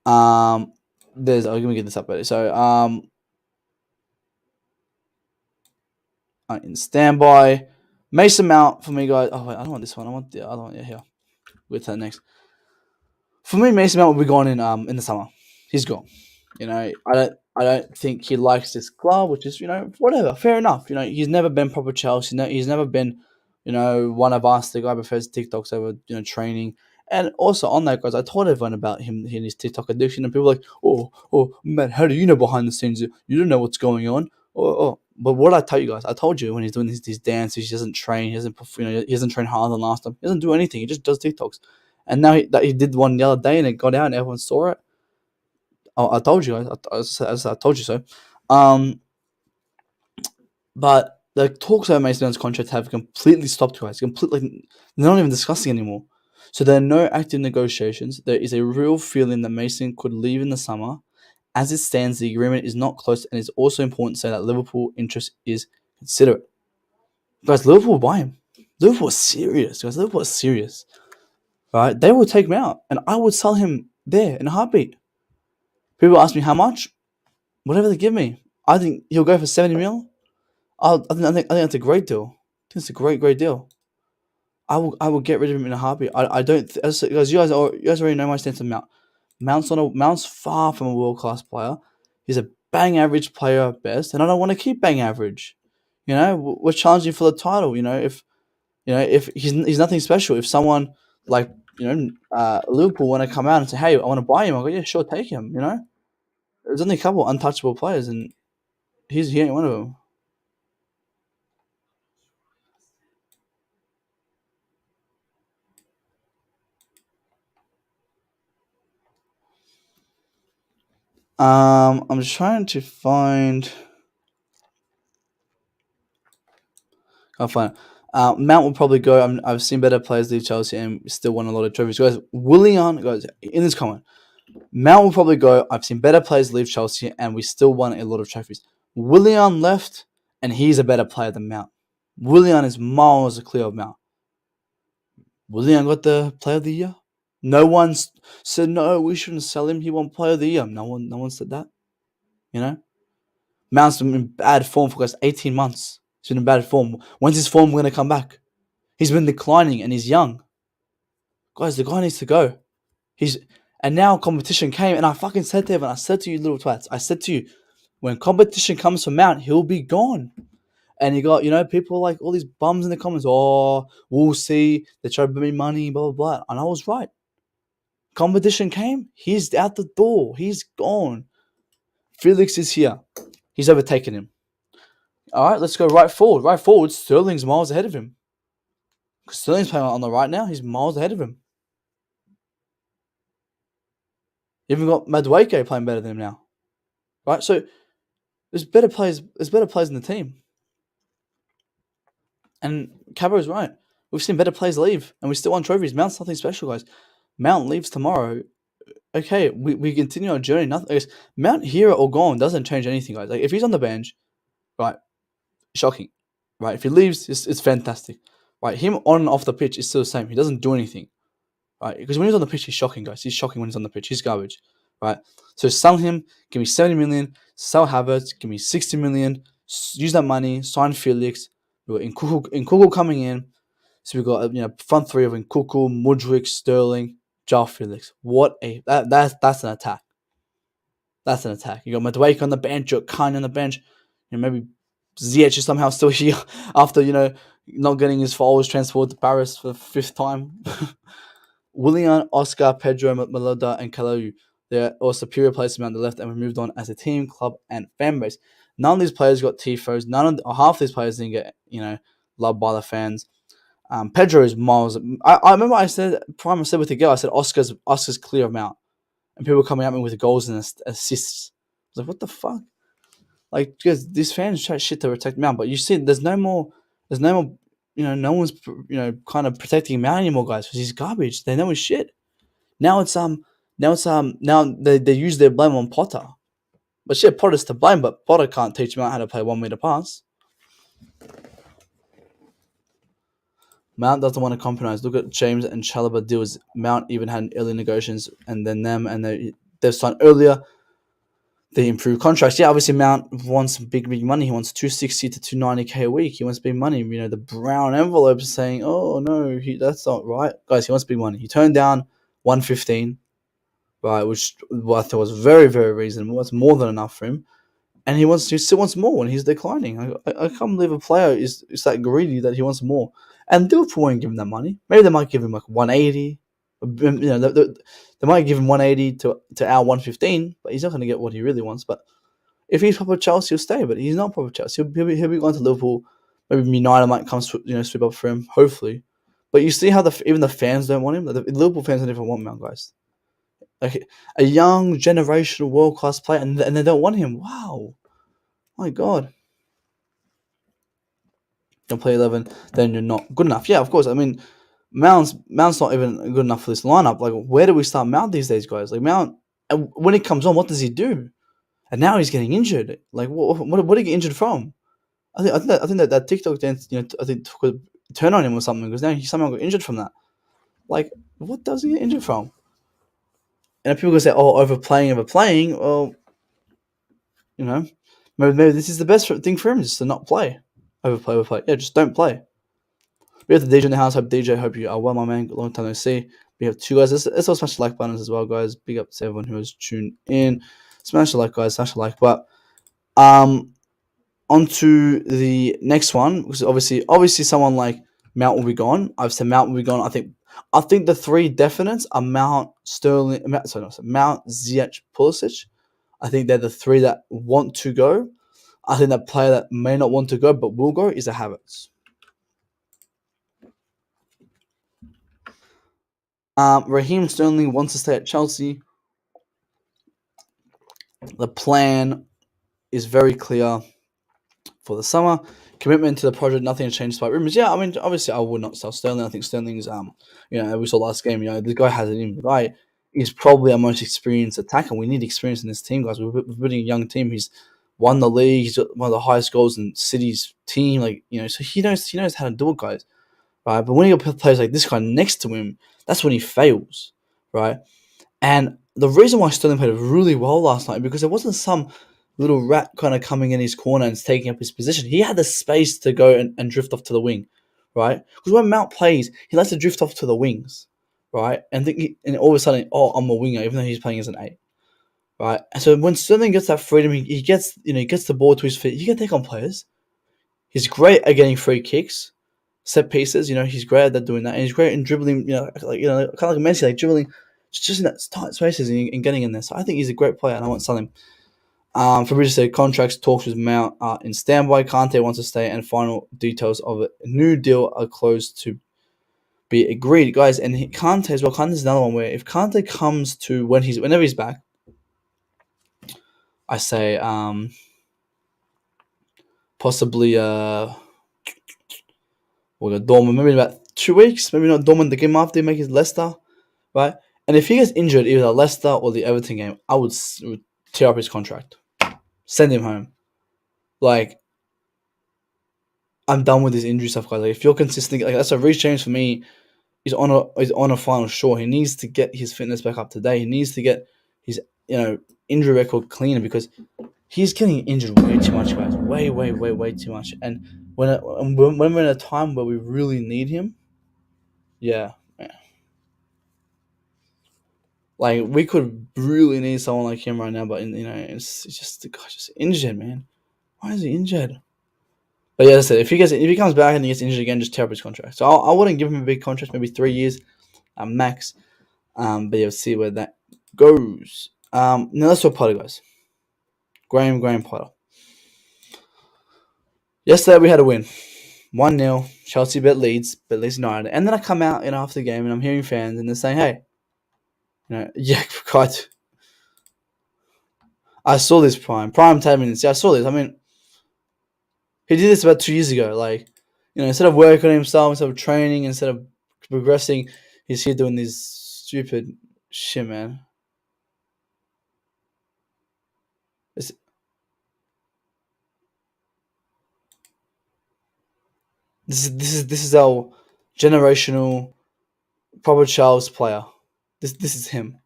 Let me get this up ready. So, in standby. Mason Mount for me, guys. Oh wait, I don't want this one. I want the other one. Yeah, here. We'll get to that next. For me, Mason Mount will be gone in the summer. He's gone. I don't think he likes this club, which is whatever. Fair enough. He's never been proper Chelsea. He's never been one of us. The guy prefers TikToks over training. And also on that, guys, I told everyone about him and his TikTok addiction, and people were like, oh, man, how do you know behind the scenes? You don't know what's going on. But what I tell you guys, I told you when he's doing these dances, he doesn't train, he doesn't train harder than last time. He doesn't do anything. He just does TikToks. And now he did one the other day, and it got out, and everyone saw it. I told you guys. I told you so. But the talks about Mason Mount's contract have completely stopped, guys. Completely, they're not even discussing anymore. So there are no active negotiations. There is a real feeling that Mason could leave in the summer. As it stands, the agreement is not close, and it's also important to say that Liverpool interest is considerate. Guys, Liverpool will buy him. Liverpool is serious, guys. Liverpool is serious. Right? They will take him out, and I would sell him there in a heartbeat. People ask me how much. Whatever they give me, I think he'll go for 70 mil. I think that's a great deal. I think it's a great deal. I will get rid of him in a heartbeat. I don't because you guys already know my stance on Mount. Mount's far from a world class player. He's a bang average player at best, and I don't want to keep bang average. We're challenging for the title. If he's nothing special. If someone like Liverpool want to come out and say, "Hey, I want to buy him," I go, "Yeah, sure, take him." There's only a couple untouchable players, and he ain't one of them. I'm trying to find. I'll find it. Mount will probably go. I've seen better players leave Chelsea and still won a lot of trophies. Guys, Willian guys in this comment. Mount will probably go. I've seen better players leave Chelsea and we still won a lot of trophies. Willian left and he's a better player than Mount. Willian is miles clear of Mount. Willian got the player of the year. No one said no. We shouldn't sell him. He won player of the year. No one said that. You know, Mount's been in bad form for guys 18 months. He's been in bad form. When's his form going to come back? He's been declining and he's young. Guys, the guy needs to go. And now competition came and I fucking said to him, and I said to you little twats, I said to you, when competition comes from Mount, he'll be gone. And you got, people like all these bums in the comments, oh, we'll see, they try to bring me money, blah, blah, blah. And I was right. Competition came, he's out the door. He's gone. Felix is here. He's overtaken him. All right, let's go right forward. Right forward, Sterling's miles ahead of him. Sterling's playing on the right now. He's miles ahead of him. You even got Madueke playing better than him now. Right? So there's better players in the team. And Cabo's right. We've seen better players leave and we still won trophies. Mount's nothing special, guys. Mount leaves tomorrow. Okay, we continue our journey. Nothing. Mount here or gone doesn't change anything, guys. Like if he's on the bench, right, shocking. Right, if he leaves, it's fantastic. Right, him on and off the pitch is still the same. He doesn't do anything. Right, because when he's on the pitch, he's shocking, guys. He's shocking when he's on the pitch. He's garbage. Right, so sell him. Give me 70 million. Sell Havertz. Give me 60 million. Use that money. Sign Felix. We got Nkunku coming in. So we got front three of Nkunku, Mudryk, Sterling, Joao Felix. That's an attack. That's an attack. You got Madueke on the bench. You got Kane on the bench. Maybe Ziyech is somehow still here after not getting his followers transferred to Paris for the fifth time. Willian, Oscar, Pedro, Malota, and Kalou. They're all superior players on the left, and we moved on as a team, club, and fan base. None of these players got tifos. Half these players didn't get loved by the fans. Pedro is miles. I remember I said with the girl. I said Oscar's clear of Mount, and people were coming at me with goals and assists. I was like, what the fuck? Like, because these fans try shit to protect Mount, but you see, there's no more. No one's kind of protecting Mount anymore, guys, because he's garbage. They know his shit. Now they use their blame on Potter. But shit, Potter's to blame, but Potter can't teach Mount how to play 1 meter pass. Mount doesn't want to compromise. Look at James and Chalobah deals. Mount even had early negotiations, and then they've signed earlier. They improved contracts. Yeah, obviously Mount wants big money. He wants 260 to 290k a week. He wants big money. The brown envelope is saying, "Oh no, that's not right, guys." He wants big money. He turned down 115, right, which I thought was very, very reasonable. That's more than enough for him, and he still wants more when he's declining. I can't believe a player is that greedy that he wants more. And Liverpool won't give him that money. Maybe they might give him like 180. They might give him 180 to our 115, but he's not going to get what he really wants. But if he's proper Chelsea, he'll stay. But he's not proper Chelsea. He'll be going to Liverpool. Maybe United might come sweep up for him, hopefully. But you see how even the fans don't want him. The Liverpool fans don't even want Mount, guys. Like a young generational world class player, and they don't want him. Wow, my God. You'll play 11, then you're not good enough. Yeah, of course. I mean, Mount's not even good enough for this lineup. Like, where do we start Mount these days, guys? Like, Mount, and when he comes on, what does he do? And now he's getting injured. Like, what did he get injured from? I think that TikTok dance, I think took a turn on him or something, because now he somehow got injured from that. Like, what does he get injured from? And people gonna say, "Oh, overplaying." Well, You know, maybe this is the best thing for him, just to not play, overplay. Yeah, just don't play. We have the DJ in the house. Hope DJ, hope you are well, my man. Long time no see. We have two guys. Let's all smash the like buttons as well, guys. Big up to everyone who has tuned in. Smash the like, guys. Smash the like. But um, on to the next one, because obviously someone like Mount will be gone. I've said Mount will be gone. I think the three definites are Mount, Sterling, Mount, Ziyech, Pulisic. I think they're the three that want to go. I think that player that may not want to go but will go is a Havertz. Raheem Sterling wants to stay at Chelsea. The plan is very clear for the summer. Commitment to the project, nothing has changed despite rumors. Yeah, I mean, obviously, I would not sell Sterling. I think Sterling's, we saw last game. The guy has it in. The guy is probably our most experienced attacker. We need experience in this team, guys. We're building a young team. He's won the league. He's got one of the highest goals in City's team. So he knows how to do it, guys. Right, but when you got players like this guy next to him, that's when he fails, right? And the reason why Sterling played really well last night because there wasn't some little rat kind of coming in his corner and taking up his position. He had the space to go and drift off to the wing, right? Because when Mount plays, he likes to drift off to the wings, right? And all of a sudden, oh, I'm a winger, even though he's playing as an eight, right? And so when Sterling gets that freedom, he gets the ball to his feet. He can take on players. He's great at getting free kicks, set pieces. He's great at doing that, and he's great in dribbling. Kind of like Messi, like dribbling just in that tight spaces and getting in there. So I think he's a great player, and I want to sell him. Fabrizio said contracts talks with Mount are in standby. Kante wants to stay, and final details of a new deal are close to be agreed, guys. And Kante as well. Kante's another one where if Kante comes to whenever he's back, I say possibly we'll go Dortmund maybe in about 2 weeks. Maybe not Dortmund the game after he make his Leicester, right? And if he gets injured, either the Leicester or the Everton game, I would tear up his contract, send him home. Like, I'm done with this injury stuff, guys. Like, if you're consistent, like that's a Reece James for me. He's on a final shore. He needs to get his fitness back up to date. He needs to get his injury record cleaner because he's getting injured way too much, guys. Way too much. And when we're in a time where we really need him, yeah. Like we could really need someone like him right now, but it's just the guy's just injured, man. Why is he injured? But yeah, as I said, if he comes back and he gets injured again, just tear up his contract. So I wouldn't give him a big contract, maybe 3 years, max. But you'll see where that goes. Now let's talk Potter, guys. Graham Potter. Yesterday we had a win, 1-0. Chelsea bet Leeds United, and then I come out after the game and I'm hearing fans and they're saying, "Hey, yeah, God, I saw this prime 10 minutes. Yeah, I saw this. I mean, he did this about 2 years ago. Like, instead of working on himself, instead of training, instead of progressing, he's here doing this stupid shit, man. This is our generational proper Charles player. This is him.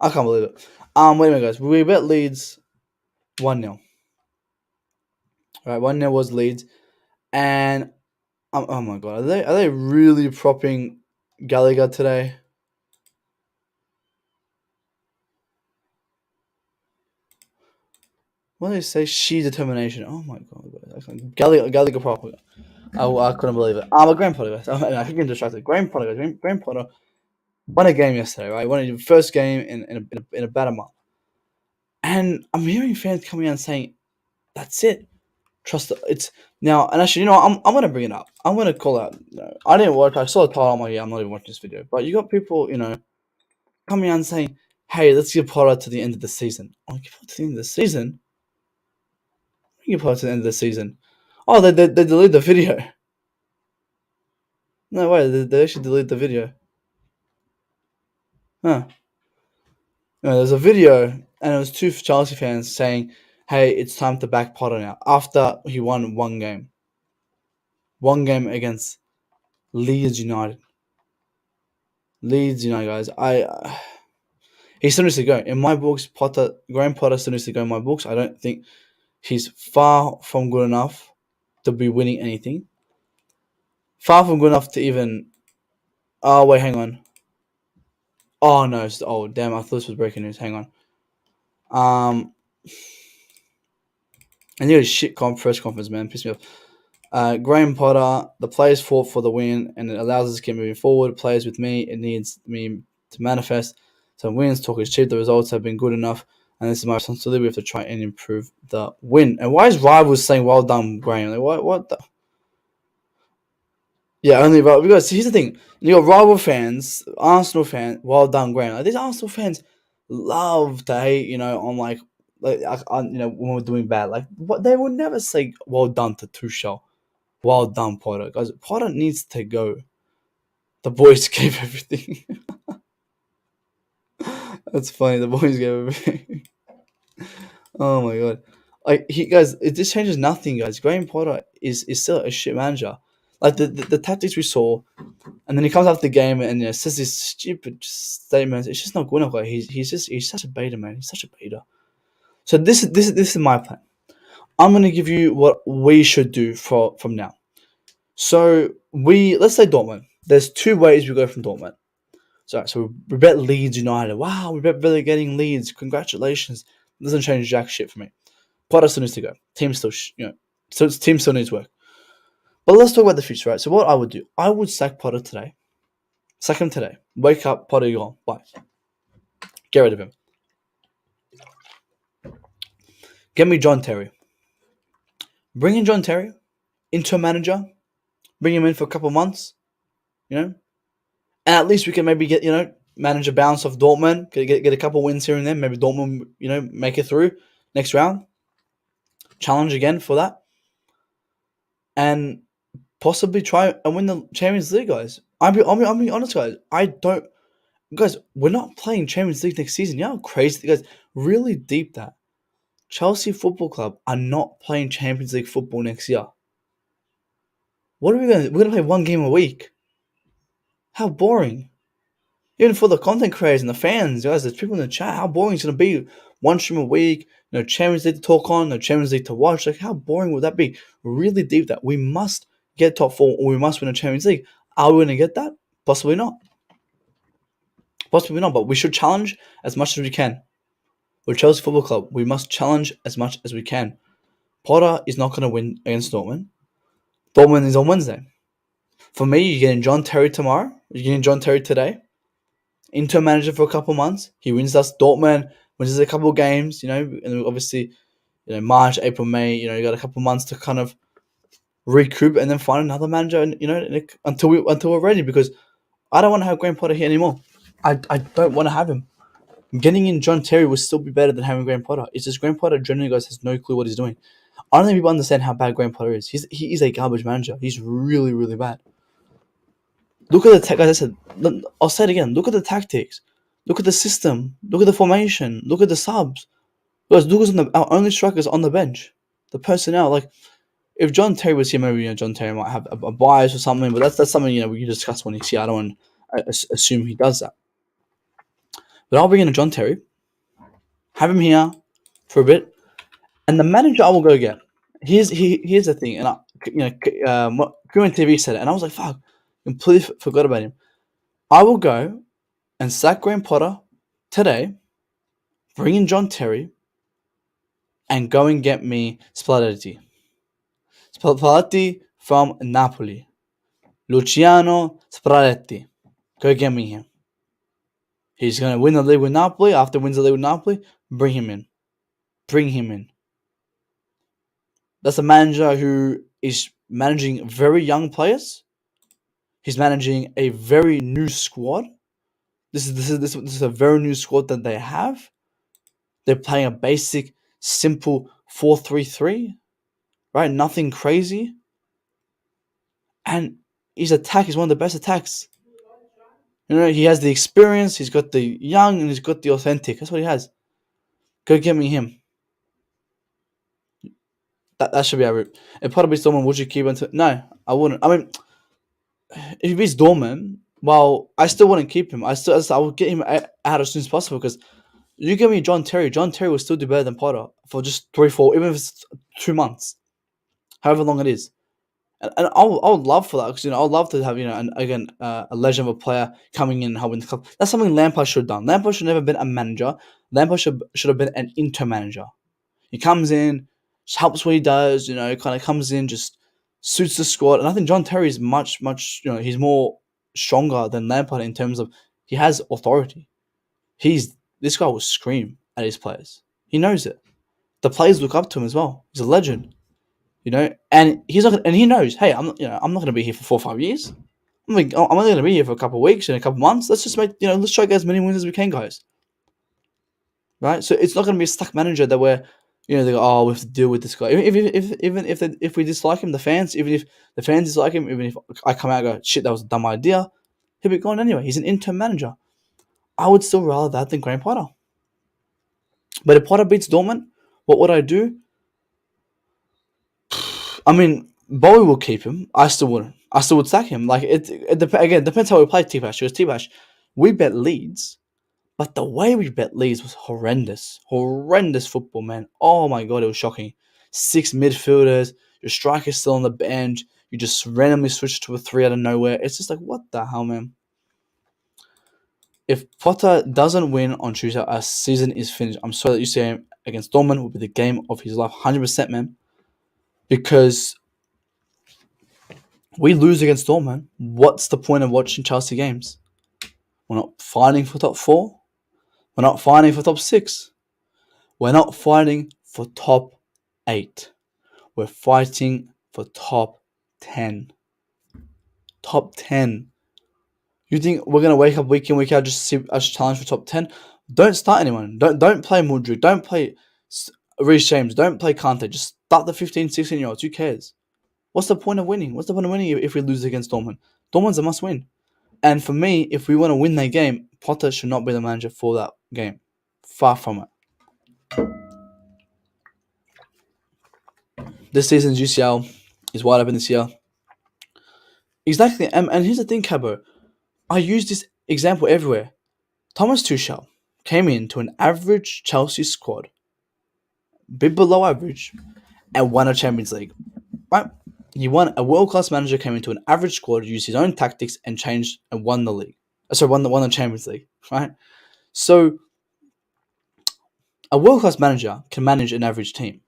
I can't believe it. Wait a minute, guys. We bet Leeds 1-0. Right, 1-0 was Leeds, and oh my god, are they really propping Gallagher today? What do they say? Sheer determination. Oh my god, Gallagher proper. I couldn't believe it. But Graham Potter, guys. I keep getting distracted. Graham Potter, guys. Graham Potter won a game yesterday, right? Won his first game in about a month. And I'm hearing fans coming out and saying, "That's it. Trust it's now." And actually, I'm gonna bring it up. I'm gonna call out. I didn't watch. I saw the title. I'm like, yeah, I'm not even watching this video. But you got people, coming out and saying, "Hey, let's give Potter to the end of the season." I'm like, to the end of the season? You Potter to the end of the season? Oh, they deleted the video. No way, they actually deleted the video. Huh. There's a video, and it was two Chelsea fans saying, "Hey, it's time to back Potter now." After he won one game against Leeds United. Leeds United, guys. He still needs to go. In my books, Graham Potter still needs to go in my books. I don't think he's far from good enough to be winning anything. Far from good enough to even. Oh, wait, hang on. Oh, no. Oh, damn. I thought this was breaking news. Hang on. I knew a shit press conference, man. Pissed me off. Graham Potter, the players fought for the win, and it allows us to keep moving forward. Players with me, it needs me to manifest. Some wins, talk is cheap. The results have been good enough, and this is my responsibility. We have to try and improve the win. And why is Rivals saying, well done, Graham? Like, what the? Yeah, only about because here's the thing: you got rival fans, Arsenal fans. Well done, Graham. Like, these Arsenal fans love to hate, on when we're doing bad. Like, what they would never say, "Well done" to Tuchel. Well done, Potter. Guys, Potter needs to go. The boys gave everything. That's funny. The boys gave everything. Oh my god. Like guys, it just changes nothing, guys. Graham Potter is still a shit manager. Like the tactics we saw, and then he comes after the game and says these stupid statements. It's just not good enough. Like he's such a beta, man. He's such a beta. So this is my plan. I'm gonna give you what we should do from now. So let's say Dortmund. There's two ways we go from Dortmund. So we bet Leeds United. Wow, we bet really getting Leeds. Congratulations. Doesn't change jack shit for me. Potter still needs to go. Team still, so team still needs work. But let's talk about the future, right? So what I would do, I would sack Potter today. Sack him today. Wake up, Potter, you're gone. Bye. Get rid of him. Get me John Terry. Bring in John Terry, interim manager. Bring him in for a couple months, and at least we can maybe get manage a bounce off Dortmund, get a couple wins here and there. Maybe Dortmund, make it through next round. Challenge again for that, and possibly try and win the Champions League, guys. I'll be honest, guys. We're not playing Champions League next season. You know how crazy, guys? Really deep that Chelsea Football Club are not playing Champions League football next year. What are we going to? We're going to play one game a week. How boring. Even for the content creators and the fans, guys, there's people in the chat. How boring is it going to be? One stream a week, no Champions League to talk on, no Champions League to watch. Like, how boring would that be? Really deep that we must get top four or we must win a Champions League. Are we going to get that? Possibly not. Possibly not, but we should challenge as much as we can. We're Chelsea Football Club. We must challenge as much as we can. Potter is not going to win against Dortmund. Dortmund is on Wednesday. For me, you're getting John Terry tomorrow. You're getting John Terry today. Interim manager for a couple months. He wins us Dortmund, wins us a couple games, and obviously, March, April, May, you got a couple months to kind of recoup and then find another manager, until we're ready, because I don't want to have Graham Potter here anymore. I don't want to have him. Getting in John Terry will still be better than having Graham Potter. It's just Graham Potter generally, guys, has no clue what he's doing. I don't think people understand how bad Graham Potter is. He is a garbage manager. He's really, really bad. Look at the guys. I said, I'll say it again. Look at the tactics. Look at the system. Look at the formation. Look at the subs. Guys, look at our only strikers on the bench. The personnel. Like, if John Terry was here, maybe John Terry might have a bias or something. But that's something we can discuss when he's here. I don't want to assume he does that. But I'll bring in a John Terry. Have him here for a bit, and the manager I will go get. Here's the thing, and Korean TV said it, and I was like, fuck, completely forgot about him. I will go and sack Graham Potter today, bring in John Terry, and go and get me Spalletti. Spalletti from Napoli. Luciano Spalletti. Go get me him. He's going to win the league with Napoli. After wins the league with Napoli, bring him in. Bring him in. That's a manager who is managing very young players. He's managing a very new squad. This is a very new squad that they have. They're playing a basic, simple 4-3-3, right? Nothing crazy. And his attack is one of the best attacks. He has the experience, he's got the young, and he's got the authentic. That's what he has. Go get me him. That should be our route. If Potter beats Dortmund, would you keep him? No, I wouldn't. I mean, if he beats Dortmund, Well, I still wouldn't keep him. I would get him out as soon as possible because you give me John Terry. John Terry will still do better than Potter for just 3, 4, even if it's 2 months, however long it is. And I would love for that because I would love to have again a legend of a player coming in and helping the club. That's something Lampard should have done. Lampard should never been a manager. Lampard should have been an interim manager. He comes in, just helps what he does. Kind of comes in, just suits the squad. And I think John Terry is much. He's more stronger than Lampard in terms of he has authority. This guy will scream at his players. He knows it. The players look up to him as well. He's a legend. And he's not, and he knows. Hey, I'm not going to be here for 4 or 5 years. I'm only going to be here for a couple of weeks and a couple of months. Let's just let's try to get as many wins as we can, guys. Right? So it's not going to be a stuck manager that where, they go, oh, we have to deal with this guy. If we dislike him, the fans, even if the fans dislike him, even if I come out and go, shit, that was a dumb idea, he'll be gone anyway. He's an interim manager. I would still rather that than Graham Potter. But if Potter beats Dortmund, what would I do? I mean, Bowie will keep him. I still wouldn't. I still would sack him. Like again, depends how we play T-Bash. Because T-Bash, we bet Leeds, but the way we bet Leeds was horrendous. Horrendous football, man. Oh my god, it was shocking. 6 midfielders, your striker's still on the bench. You just randomly switch to a 3 out of nowhere. It's just like, what the hell, man? If Potter doesn't win on Tuesday, our season is finished. I'm sorry that UCM against Dortmund will be the game of his life, 100%, man. Because we lose against Dortmund, what's the point of watching Chelsea games? We're not fighting for top 4. We're not fighting for top 6. We're not fighting for top 8. We're fighting for top 10. Top 10. You think we're going to wake up week in, week out just to see us challenge for top 10? Don't start anyone. Don't play Mudryk. Don't play Reece James. Don't play Kante. Just start the 15, 16-year-olds. Who cares? What's the point of winning? What's the point of winning if we lose against Dortmund? Dortmund's a must win. And for me, if we want to win that game, Potter should not be the manager for that game. Far from it. This season's UCL is wide open this year. Exactly. And here's the thing, Cabo. I use this example everywhere. Thomas Tuchel came into an average Chelsea squad, a bit below average, and won a Champions League. Right? A world-class manager came into an average squad, used his own tactics, and changed and won the league. Won the Champions League. Right? So, a world-class manager can manage an average team.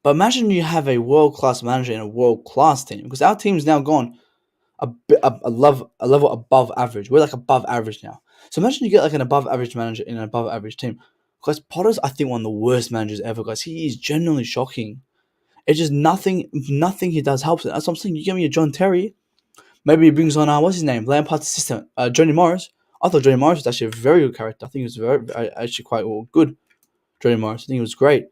But imagine you have a world-class manager in a world-class team. Because our team's now gone a level above average. We're like above average now. So imagine you get like an above average manager in an above average team. Guys, Potter's I think one of the worst managers ever, guys. He is genuinely shocking. It's just nothing he does helps it. That's what I'm saying. You give me a John Terry, maybe he brings on what's his name? Lampard's assistant, Johnny Morris. I thought Johnny Morris was actually a very good character. I think he was actually quite good. Johnny Morris. I think he was great.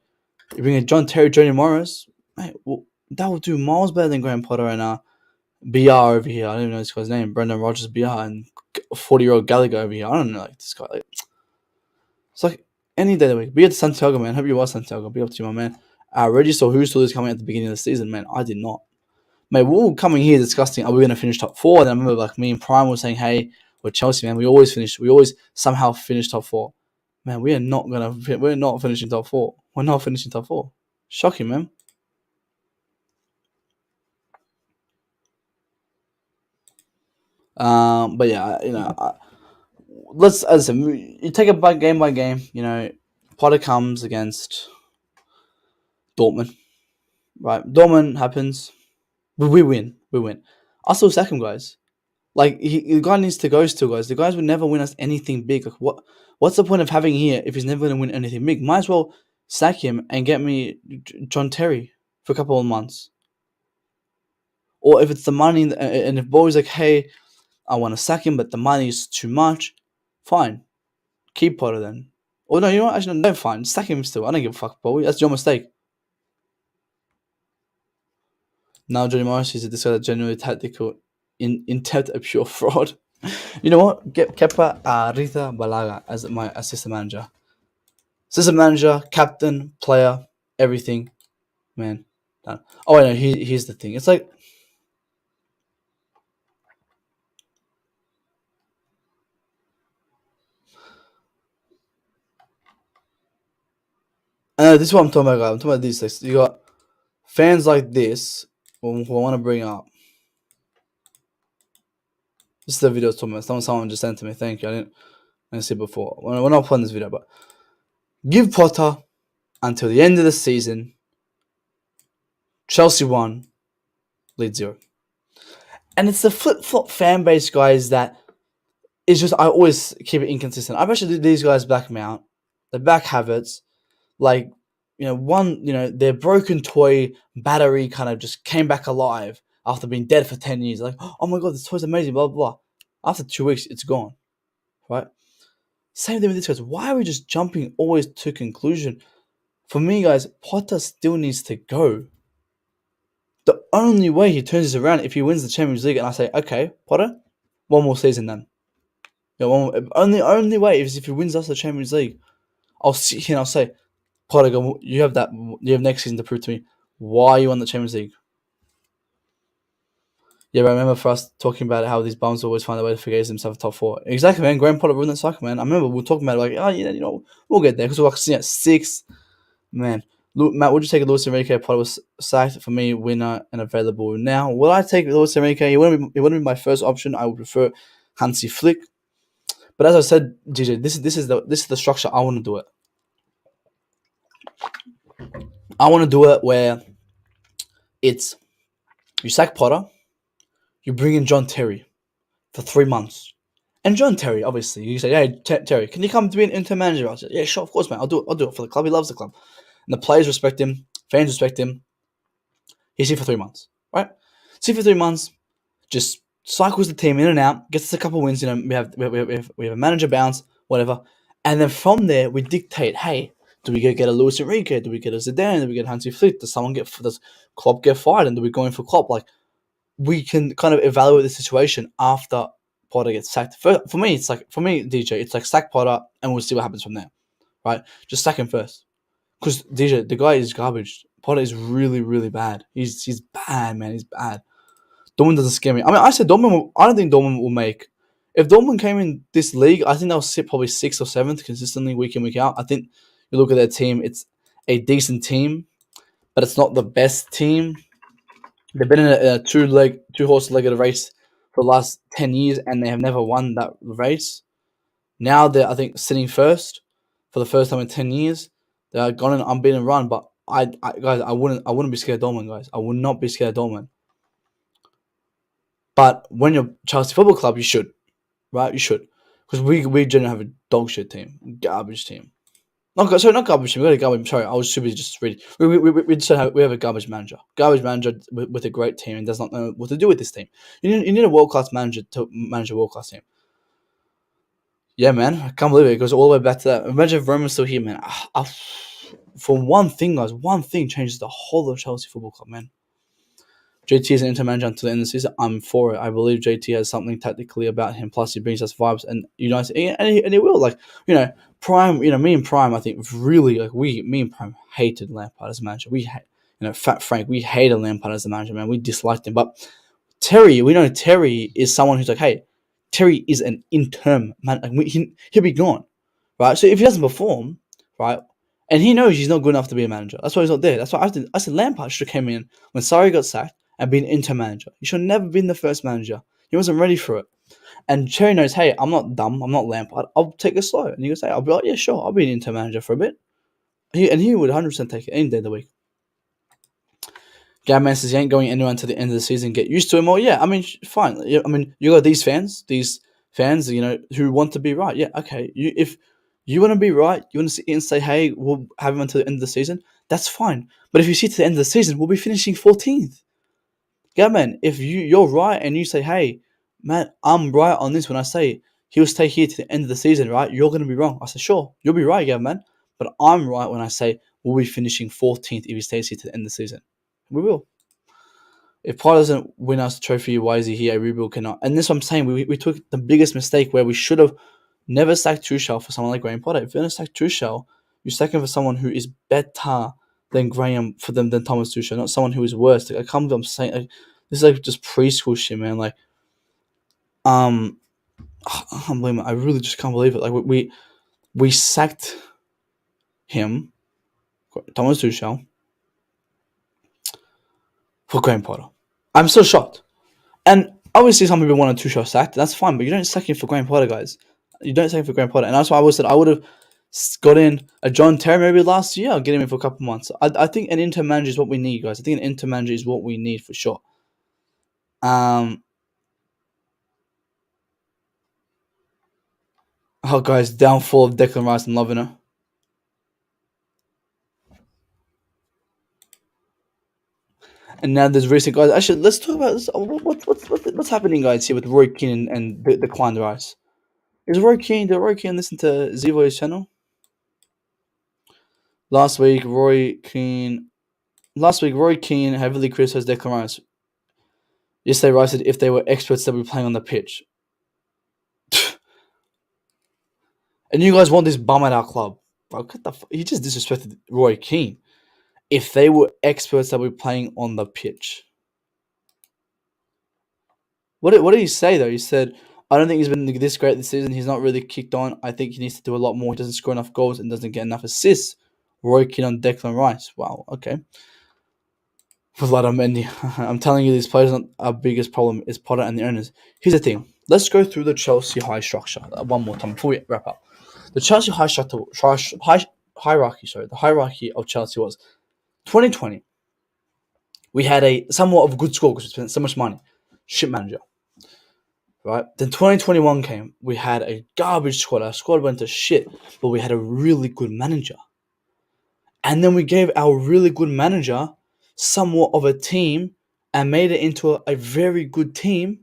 You bring in John Terry, Johnny Morris, mate, well, that would do miles better than Graham Potter and BR over here. I don't even know this guy's name. Brendan Rodgers BR and 40-year-old Gallagher over here. I don't know this guy. It's like any day of the week. Be at Santiago, man. Hope you watch Santiago. Be up to you, my man. I already saw who saw this coming at the beginning of the season, man. I did not. Mate, we were coming here discussing, are we going to finish top 4? And I remember like me and Prime were saying, hey, we're Chelsea, man. We always somehow finish top 4. Man, we're not finishing top 4. We're not finishing top 4. Shocking, man. But yeah, let's, as I said, you take it game by game. Potter comes against Dortmund, right? Dortmund happens, we win. I still sack him, guys. Like the guy needs to go still, guys. The guys would never win us anything big. Like what's the point of having here if he's never going to win anything big? Might as well sack him and get me John Terry for a couple of months. Or if it's the money, and if Boy's like, hey, I want to sack him, but the money is too much, fine. Keep Potter then. Or no, you know what? Actually, no, fine. Sack him still. I don't give a fuck, Bowie. That's your mistake. Now Johnny Morris is this guy that genuinely tactical, intent a pure fraud. You know what? Get Kepa Arrizabalaga as my assistant manager. Assistant manager, captain, player, everything. Man. Done. Oh, I know. Here's the thing. It's like, this is what I'm talking about, guys. I'm talking about these things. You got fans like this who I want to bring up. This is the video I was talking about. Someone just sent to me. Thank you. I didn't see it before. We're not playing this video, but give Potter until the end of the season. Chelsea 1, Leeds 0. And it's the flip-flop fan base, guys, that is just, I always keep it inconsistent. I bet you these guys back Mount. They back Havertz. Like, their broken toy battery kind of just came back alive after being dead for 10 years. Like, oh my god, this toy's amazing, blah, blah, blah. After 2 weeks, it's gone, right? Same thing with this, guys. Why are we just jumping always to conclusion? For me, guys, Potter still needs to go. The only way he turns this around if he wins the Champions League, and I say, okay, Potter, one more season then. Only way is if he wins us the Champions League. I'll sit here and I'll say, Potter, you have next season to prove to me why you won the Champions League. Yeah, but I remember for us talking about how these bums always find a way to forget themselves top 4. Exactly, man. Graham Potter ruined that cycle, man. I remember we were talking about it, like, we'll get there because we're like 6. Man, Matt, would you take Luis Enrique? Potter was sacked for me, winner and available now. Will I take Luis Enrique? It wouldn't be my first option. I would prefer Hansi Flick. But as I said, DJ, this is the structure I want to do it. I want to do it where it's you sack Potter, you bring in John Terry for 3 months. And John Terry, obviously, you say, hey, Terry, can you come to be an interim manager? I said, yeah, sure, of course, man. I'll do it for the club. He loves the club. And the players respect him. Fans respect him. He's here for 3 months, right? See for 3 months, just cycles the team in and out, gets us a couple wins. We have a manager bounce, whatever. And then from there, we dictate, hey, do we get a Luis Enrique? Do we get a Zidane? Do we get Hansi Flick? Does Klopp get fired? And do we go in for Klopp? Like, we can kind of evaluate the situation after Potter gets sacked. For me, DJ, it's like sack Potter and we'll see what happens from there, right? Just sack him first. Because DJ, the guy is garbage. Potter is really, really bad. He's bad, man. He's bad. Dortmund doesn't scare me. I mean, I said Dortmund. I don't think Dortmund will make. If Dortmund came in this league, I think they'll sit probably 6th or 7th consistently week in, week out. I think you look at their team, it's a decent team, but it's not the best team. They've been in a two-horse-legged race for the last 10 years, and they have never won that race. Now they're, I think, sitting first for the first time in 10 years. They're gone an unbeaten run, but guys, I wouldn't be scared of Dortmund, guys. I would not be scared of Dortmund. But when you're Chelsea Football Club, you should, right? You should, because we generally have a dog shit team, garbage team. Not garbage team. We got a garbage. Sorry, I was stupid. Just reading. We just have a garbage manager. Garbage manager with a great team and does not know what to do with this team. You need a world class manager to manage a world class team. Yeah, man, I can't believe it. It goes all the way back to that. Imagine if Roman's still here, man. For one thing, guys, one thing changes the whole of Chelsea Football Club, man. JT is an interim manager until the end of the season. I'm for it. I believe JT has something tactically about him. Plus, he brings us vibes and unites, and he will. Like, Prime. Me and Prime. I think really me and Prime hated Lampard as a manager. We hate, Fat Frank. We hated Lampard as a manager, man. We disliked him. But Terry, we know Terry is someone who's like, hey, Terry is an interim man. Like, he'll be gone, right? So if he doesn't perform, right, and he knows he's not good enough to be a manager, that's why he's not there. That's why I said Lampard should have came in when Sarri got sacked and been interim manager. He should have never been the first manager. He wasn't ready for it. And Cherry knows, hey, I'm not dumb. I'm not Lampard. I'll take it slow. And he goes, hey, I'll be like, yeah, sure. I'll be an interim manager for a bit. He would 100% take it any day of the week. Gavman says he ain't going anywhere until the end of the season. Get used to him. Or yeah, I mean, fine. I mean, you got these fans, who want to be right. Yeah, okay. If you want to be right, you want to sit and say, hey, we'll have him until the end of the season. That's fine. But if you see to the end of the season, we'll be finishing 14th. Yeah, man, if you're right and you say, hey, man, I'm right on this when I say he'll stay here to the end of the season, right? You're going to be wrong. I said, sure, you'll be right, yeah, man. But I'm right when I say we'll be finishing 14th if he stays here to the end of the season. We will. If Potter doesn't win us the trophy, why is he here? A rebuild cannot. And this is what I'm saying. We took the biggest mistake where we should have never sacked Tuchel for someone like Graham Potter. If you're going to sack Tuchel, you sack him for someone who is better than Graham for them than Thomas Tuchel, not someone who is worse. Like, I'm saying, this is like just preschool shit, man. Like, I can't believe it. I really just can't believe it. Like, we sacked him. Thomas Tuchel for Graham Potter. I'm so shocked. And obviously, some people want a Tuchel sacked. That's fine, but you don't sack him for Graham Potter, guys. You don't sack him for Graham Potter, and that's why I said I would have got in a John Terry maybe last year. I'll get him in for a couple months. I think an interim manager is what we need, guys. I think an interim manager is what we need for sure. Oh, guys, downfall of Declan Rice. I'm loving it. And now there's recent guys. Actually, let's talk about this. What's happening, guys, here with Roy Keane and the Declan Rice? Did Roy Keane listen to Zivo's channel? Last week, Roy Keane heavily criticized Declan Rice. Yesterday, Rice said if they were experts, they'd be playing on the pitch. And you guys want this bum at our club. Bro, he just disrespected Roy Keane. If they were experts, they'd be playing on the pitch. What did he say, though? He said, I don't think he's been this great this season. He's not really kicked on. I think he needs to do a lot more. He doesn't score enough goals and doesn't get enough assists. Roy Keane on Declan Rice. Wow, okay. Mendy. I'm telling you, these players are our biggest problem is Potter and the owners. Here's the thing. Let's go through the Chelsea high structure one more time before we wrap up. The Chelsea hierarchy. The hierarchy of Chelsea was 2020. We had a somewhat of a good score because we spent so much money. Shit manager. Right? Then 2021 came. We had a garbage squad. Our squad went to shit, but we had a really good manager. And then we gave our really good manager somewhat of a team and made it into a very good team.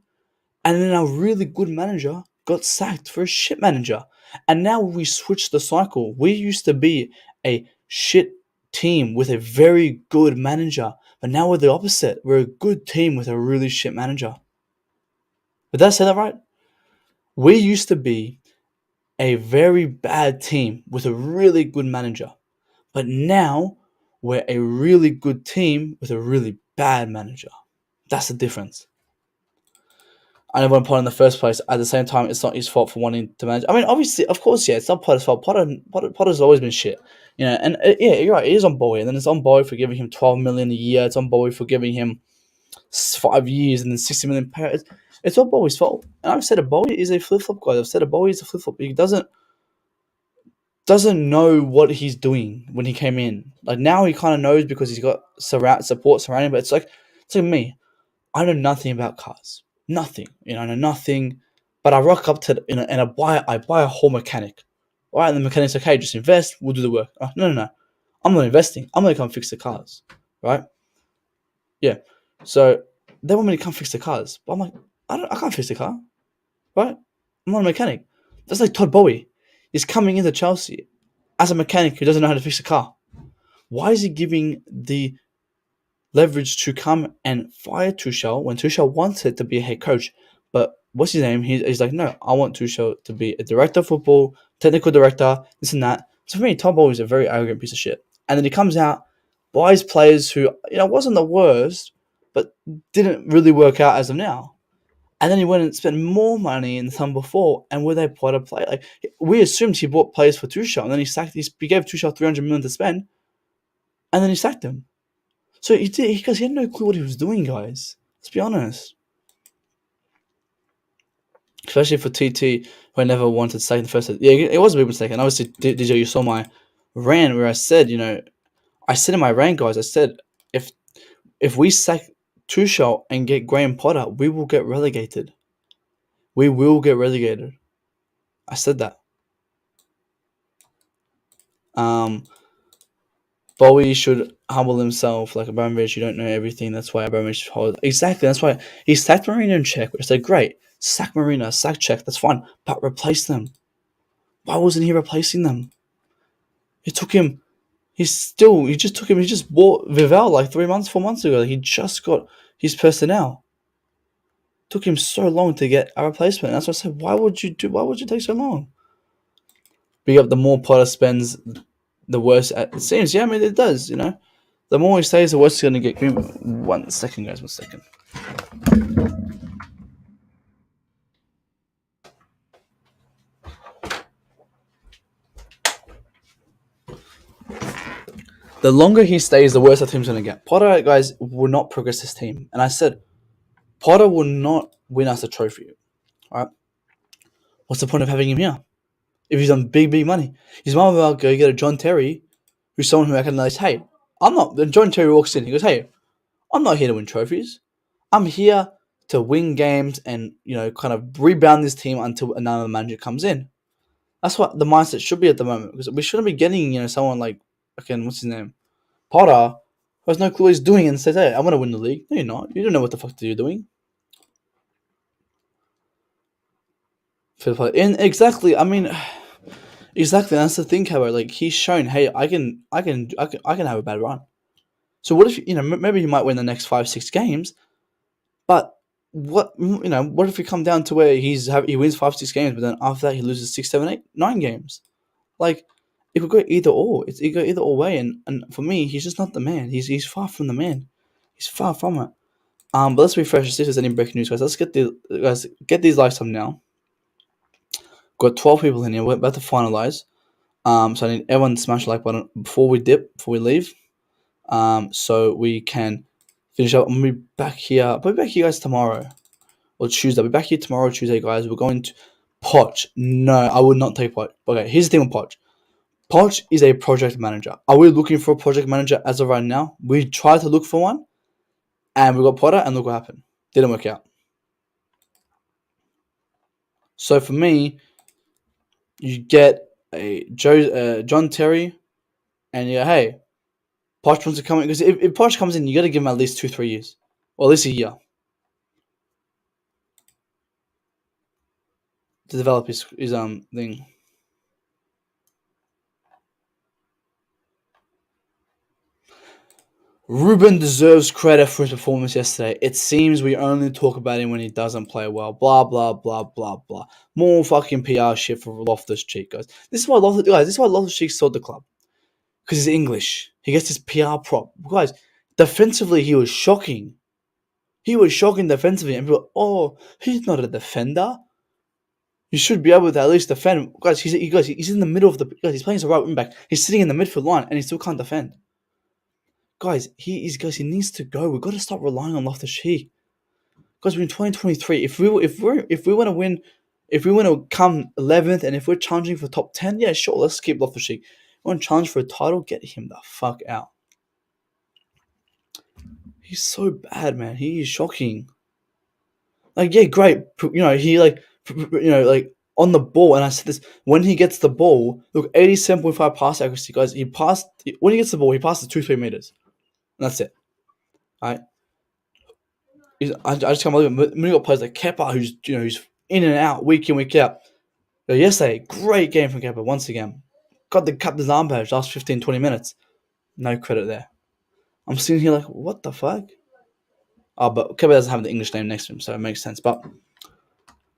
And then our really good manager got sacked for a shit manager. And now we switched the cycle. We used to be a shit team with a very good manager. But now we're the opposite. We're a good team with a really shit manager. Did I say that right? We used to be a very bad team with a really good manager. But now we're a really good team with a really bad manager. That's the difference. I never want Potter in the first place. At the same time, it's not his fault for wanting to manage. I mean, obviously, of course, yeah, it's not Potter's fault. Potter's always been shit, And yeah, you're right. It is on Bowie, and then it's on Bowie for giving him 12 million a year. It's on Bowie for giving him 5 years and then 60 million pounds. It's all Bowie's fault. And I've said it. Bowie is a flip flop guy. I've said it. Bowie is a flip flop. He doesn't know what he's doing when he came in. Like now he kind of knows because he's got support surrounding. But it's like me. I know nothing about cars. Nothing. I know nothing. But I rock up to and I buy a whole mechanic. All right, and the mechanic's like, hey, just invest. We'll do the work. Oh, no. I'm not investing. I'm gonna come fix the cars. Right? Yeah. So they want me to come fix the cars, but I'm like, I can't fix the car. Right? I'm not a mechanic. That's like Todd Bowie. He's coming into Chelsea as a mechanic who doesn't know how to fix a car. Why is he giving the leverage to come and fire Tuchel when Tuchel wanted to be a head coach? But what's his name? He's like, no, I want Tuchel to be a director of football, technical director, this and that. So for me, Todd Bowie is a very arrogant piece of shit. And then he comes out, buys players who, wasn't the worst, but didn't really work out as of now. And then he went and spent more money than some before. And were they Potter play? Like we assumed he bought players for Tuchel, and then he gave Tuchel 300 million to spend, and then he sacked him. So he did because he had no clue what he was doing, guys. Let's be honest. Especially for TT, who I never wanted to sack in the first. Yeah, it was a big mistake. And obviously, DJ, you saw my rant where I said, I said in my rant, guys, I said if we sack Tuchel and get Graham Potter, we will get relegated. We will get relegated. I said that. Bowie should humble himself like Abramovich. You don't know everything. That's why Abramovich holds. Exactly. That's why he sacked Mourinho and Czech. I said, great. Sack Mourinho, sack Czech. That's fine. But replace them. Why wasn't he replacing them? It took him. He just bought Vivel like 4 months ago. He just got his personnel. Took him so long to get a replacement. That's what I said. Why would you take so long? Big up, the more Potter spends, the worse it seems. Yeah, I mean, it does, The more he stays, the worse he's going to get. Give me 1 second, guys. 1 second. The longer he stays, the worse the team's going to get. Potter, guys, will not progress this team. And I said, Potter will not win us a trophy. All right? What's the point of having him here? If he's on big, big money. He's might as well go get a John Terry, who's someone who recognizes, hey, I'm not. Then John Terry walks in. He goes, hey, I'm not here to win trophies. I'm here to win games and, kind of rebound this team until another manager comes in. That's what the mindset should be at the moment. Because we shouldn't be getting, someone like, again, what's his name? Potter, who has no clue what he's doing and says, hey, I want to win the league. No, you're not. You don't know what the fuck you're doing. And exactly, exactly. That's the thing, however. Like, he's shown, hey, I can have a bad run. So what if, maybe he might win the next 5-6 games, but what if we come down to where he wins 5-6 games, but then after that he loses 6, 7, 8, 9 games? Like, it could go either or. It could go either or way, and for me, he's just not the man. He's far from the man. He's far from it. But let's refresh and see if there's any breaking news, guys. Let's get these likes up now. Got 12 people in here. We're about to finalize. So I need everyone to smash the like button before we leave. So we can finish up. I'm gonna be back here. I'll be back here, guys, tomorrow or Tuesday. I'll be back here tomorrow, Tuesday, guys. We're going to Poch. No, I would not take Poch. Okay, here's the thing with Poch. Poch is a project manager. Are we looking for a project manager as of right now? We tried to look for one, and we got Potter, and look what happened. Didn't work out. So for me, you get a John Terry, and you go, hey, Poch wants to come in, because if Poch comes in, you got to give him at least 2-3 years, or at least a year to develop his thing. Ruben deserves credit for his performance yesterday. It seems we only talk about him when he doesn't play well. Blah blah blah blah blah. More fucking PR shit for Loftus-Cheek, guys. This is why Loftus-Cheek sold the club, because he's English. He gets his PR prop, guys. Defensively, he was shocking. He was shocking defensively, and people, oh, he's not a defender. You should be able to at least defend, guys. He's in the middle of he's playing as a right wing back. He's sitting in the midfield line, and he still can't defend. Guys, he needs to go. We've got to stop relying on Loftus-Cheek. Guys, we're in 2023. If we want to win, if we want to come 11th, and if we're challenging for top 10, yeah, sure, let's keep Loftus-Cheek. We want to challenge for a title, get him the fuck out. He's so bad, man. He is shocking. Like, yeah, great. He on the ball, and I said this, when he gets the ball, look, 87.5 pass accuracy, guys. When he gets the ball, he passes 2-3 meters. And that's it. Alright. I just can't believe it. When you got players like Kepa, who's in and out, week in, week out. Yesterday, great game from Kepa once again. Got the captain's arm badge last 15-20 minutes. No credit there. I'm sitting here like, what the fuck? Oh, but Kepa doesn't have the English name next to him, so it makes sense. But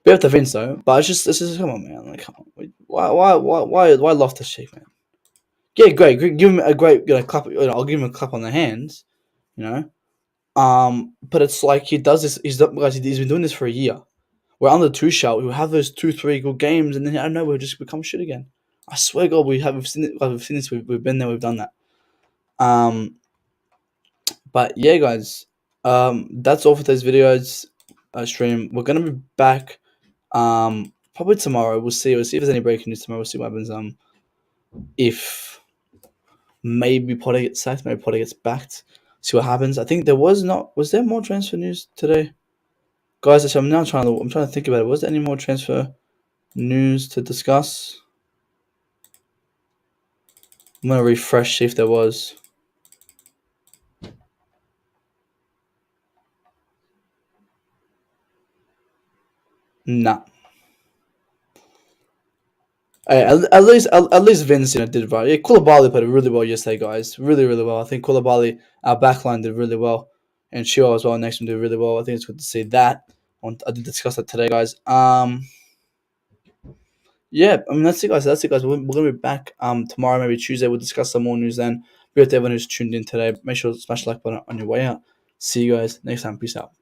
we have to Vince though. But it's just come on, man. Like, come on. Why Loftus-Cheek, man? Yeah, great. Give him a great clap. I'll give him a clap on the hands. But it's like he does this. He's been doing this for a year. We're under Tuchel. We have those 2-3 good games, and then I don't know, we'll just become shit again. I swear, God, we've seen it. We've seen this. We've been there. We've done that. But yeah, guys. That's all for today's videos stream. We're gonna be back. Probably tomorrow. We'll see. We'll see if there's any breaking news tomorrow. We'll see what happens. If maybe Potter gets sacked, maybe Potter gets backed. See what happens. I think was there more transfer news today? Guys, I'm trying to think about it. Was there any more transfer news to discuss? I'm gonna refresh, see if there was. Nah. At least Vince did right. Yeah, Koulibaly played really well yesterday, guys. Really, really well. I think Koulibaly, our backline, did really well, and Chua as well next to him did really well. I think it's good to see that. I did discuss that today, guys. Yeah, that's it, guys. We're gonna be back tomorrow, maybe Tuesday. We'll discuss some more news then. We have to everyone who's tuned in today. Make sure to smash the like button on your way out. See you guys next time. Peace out.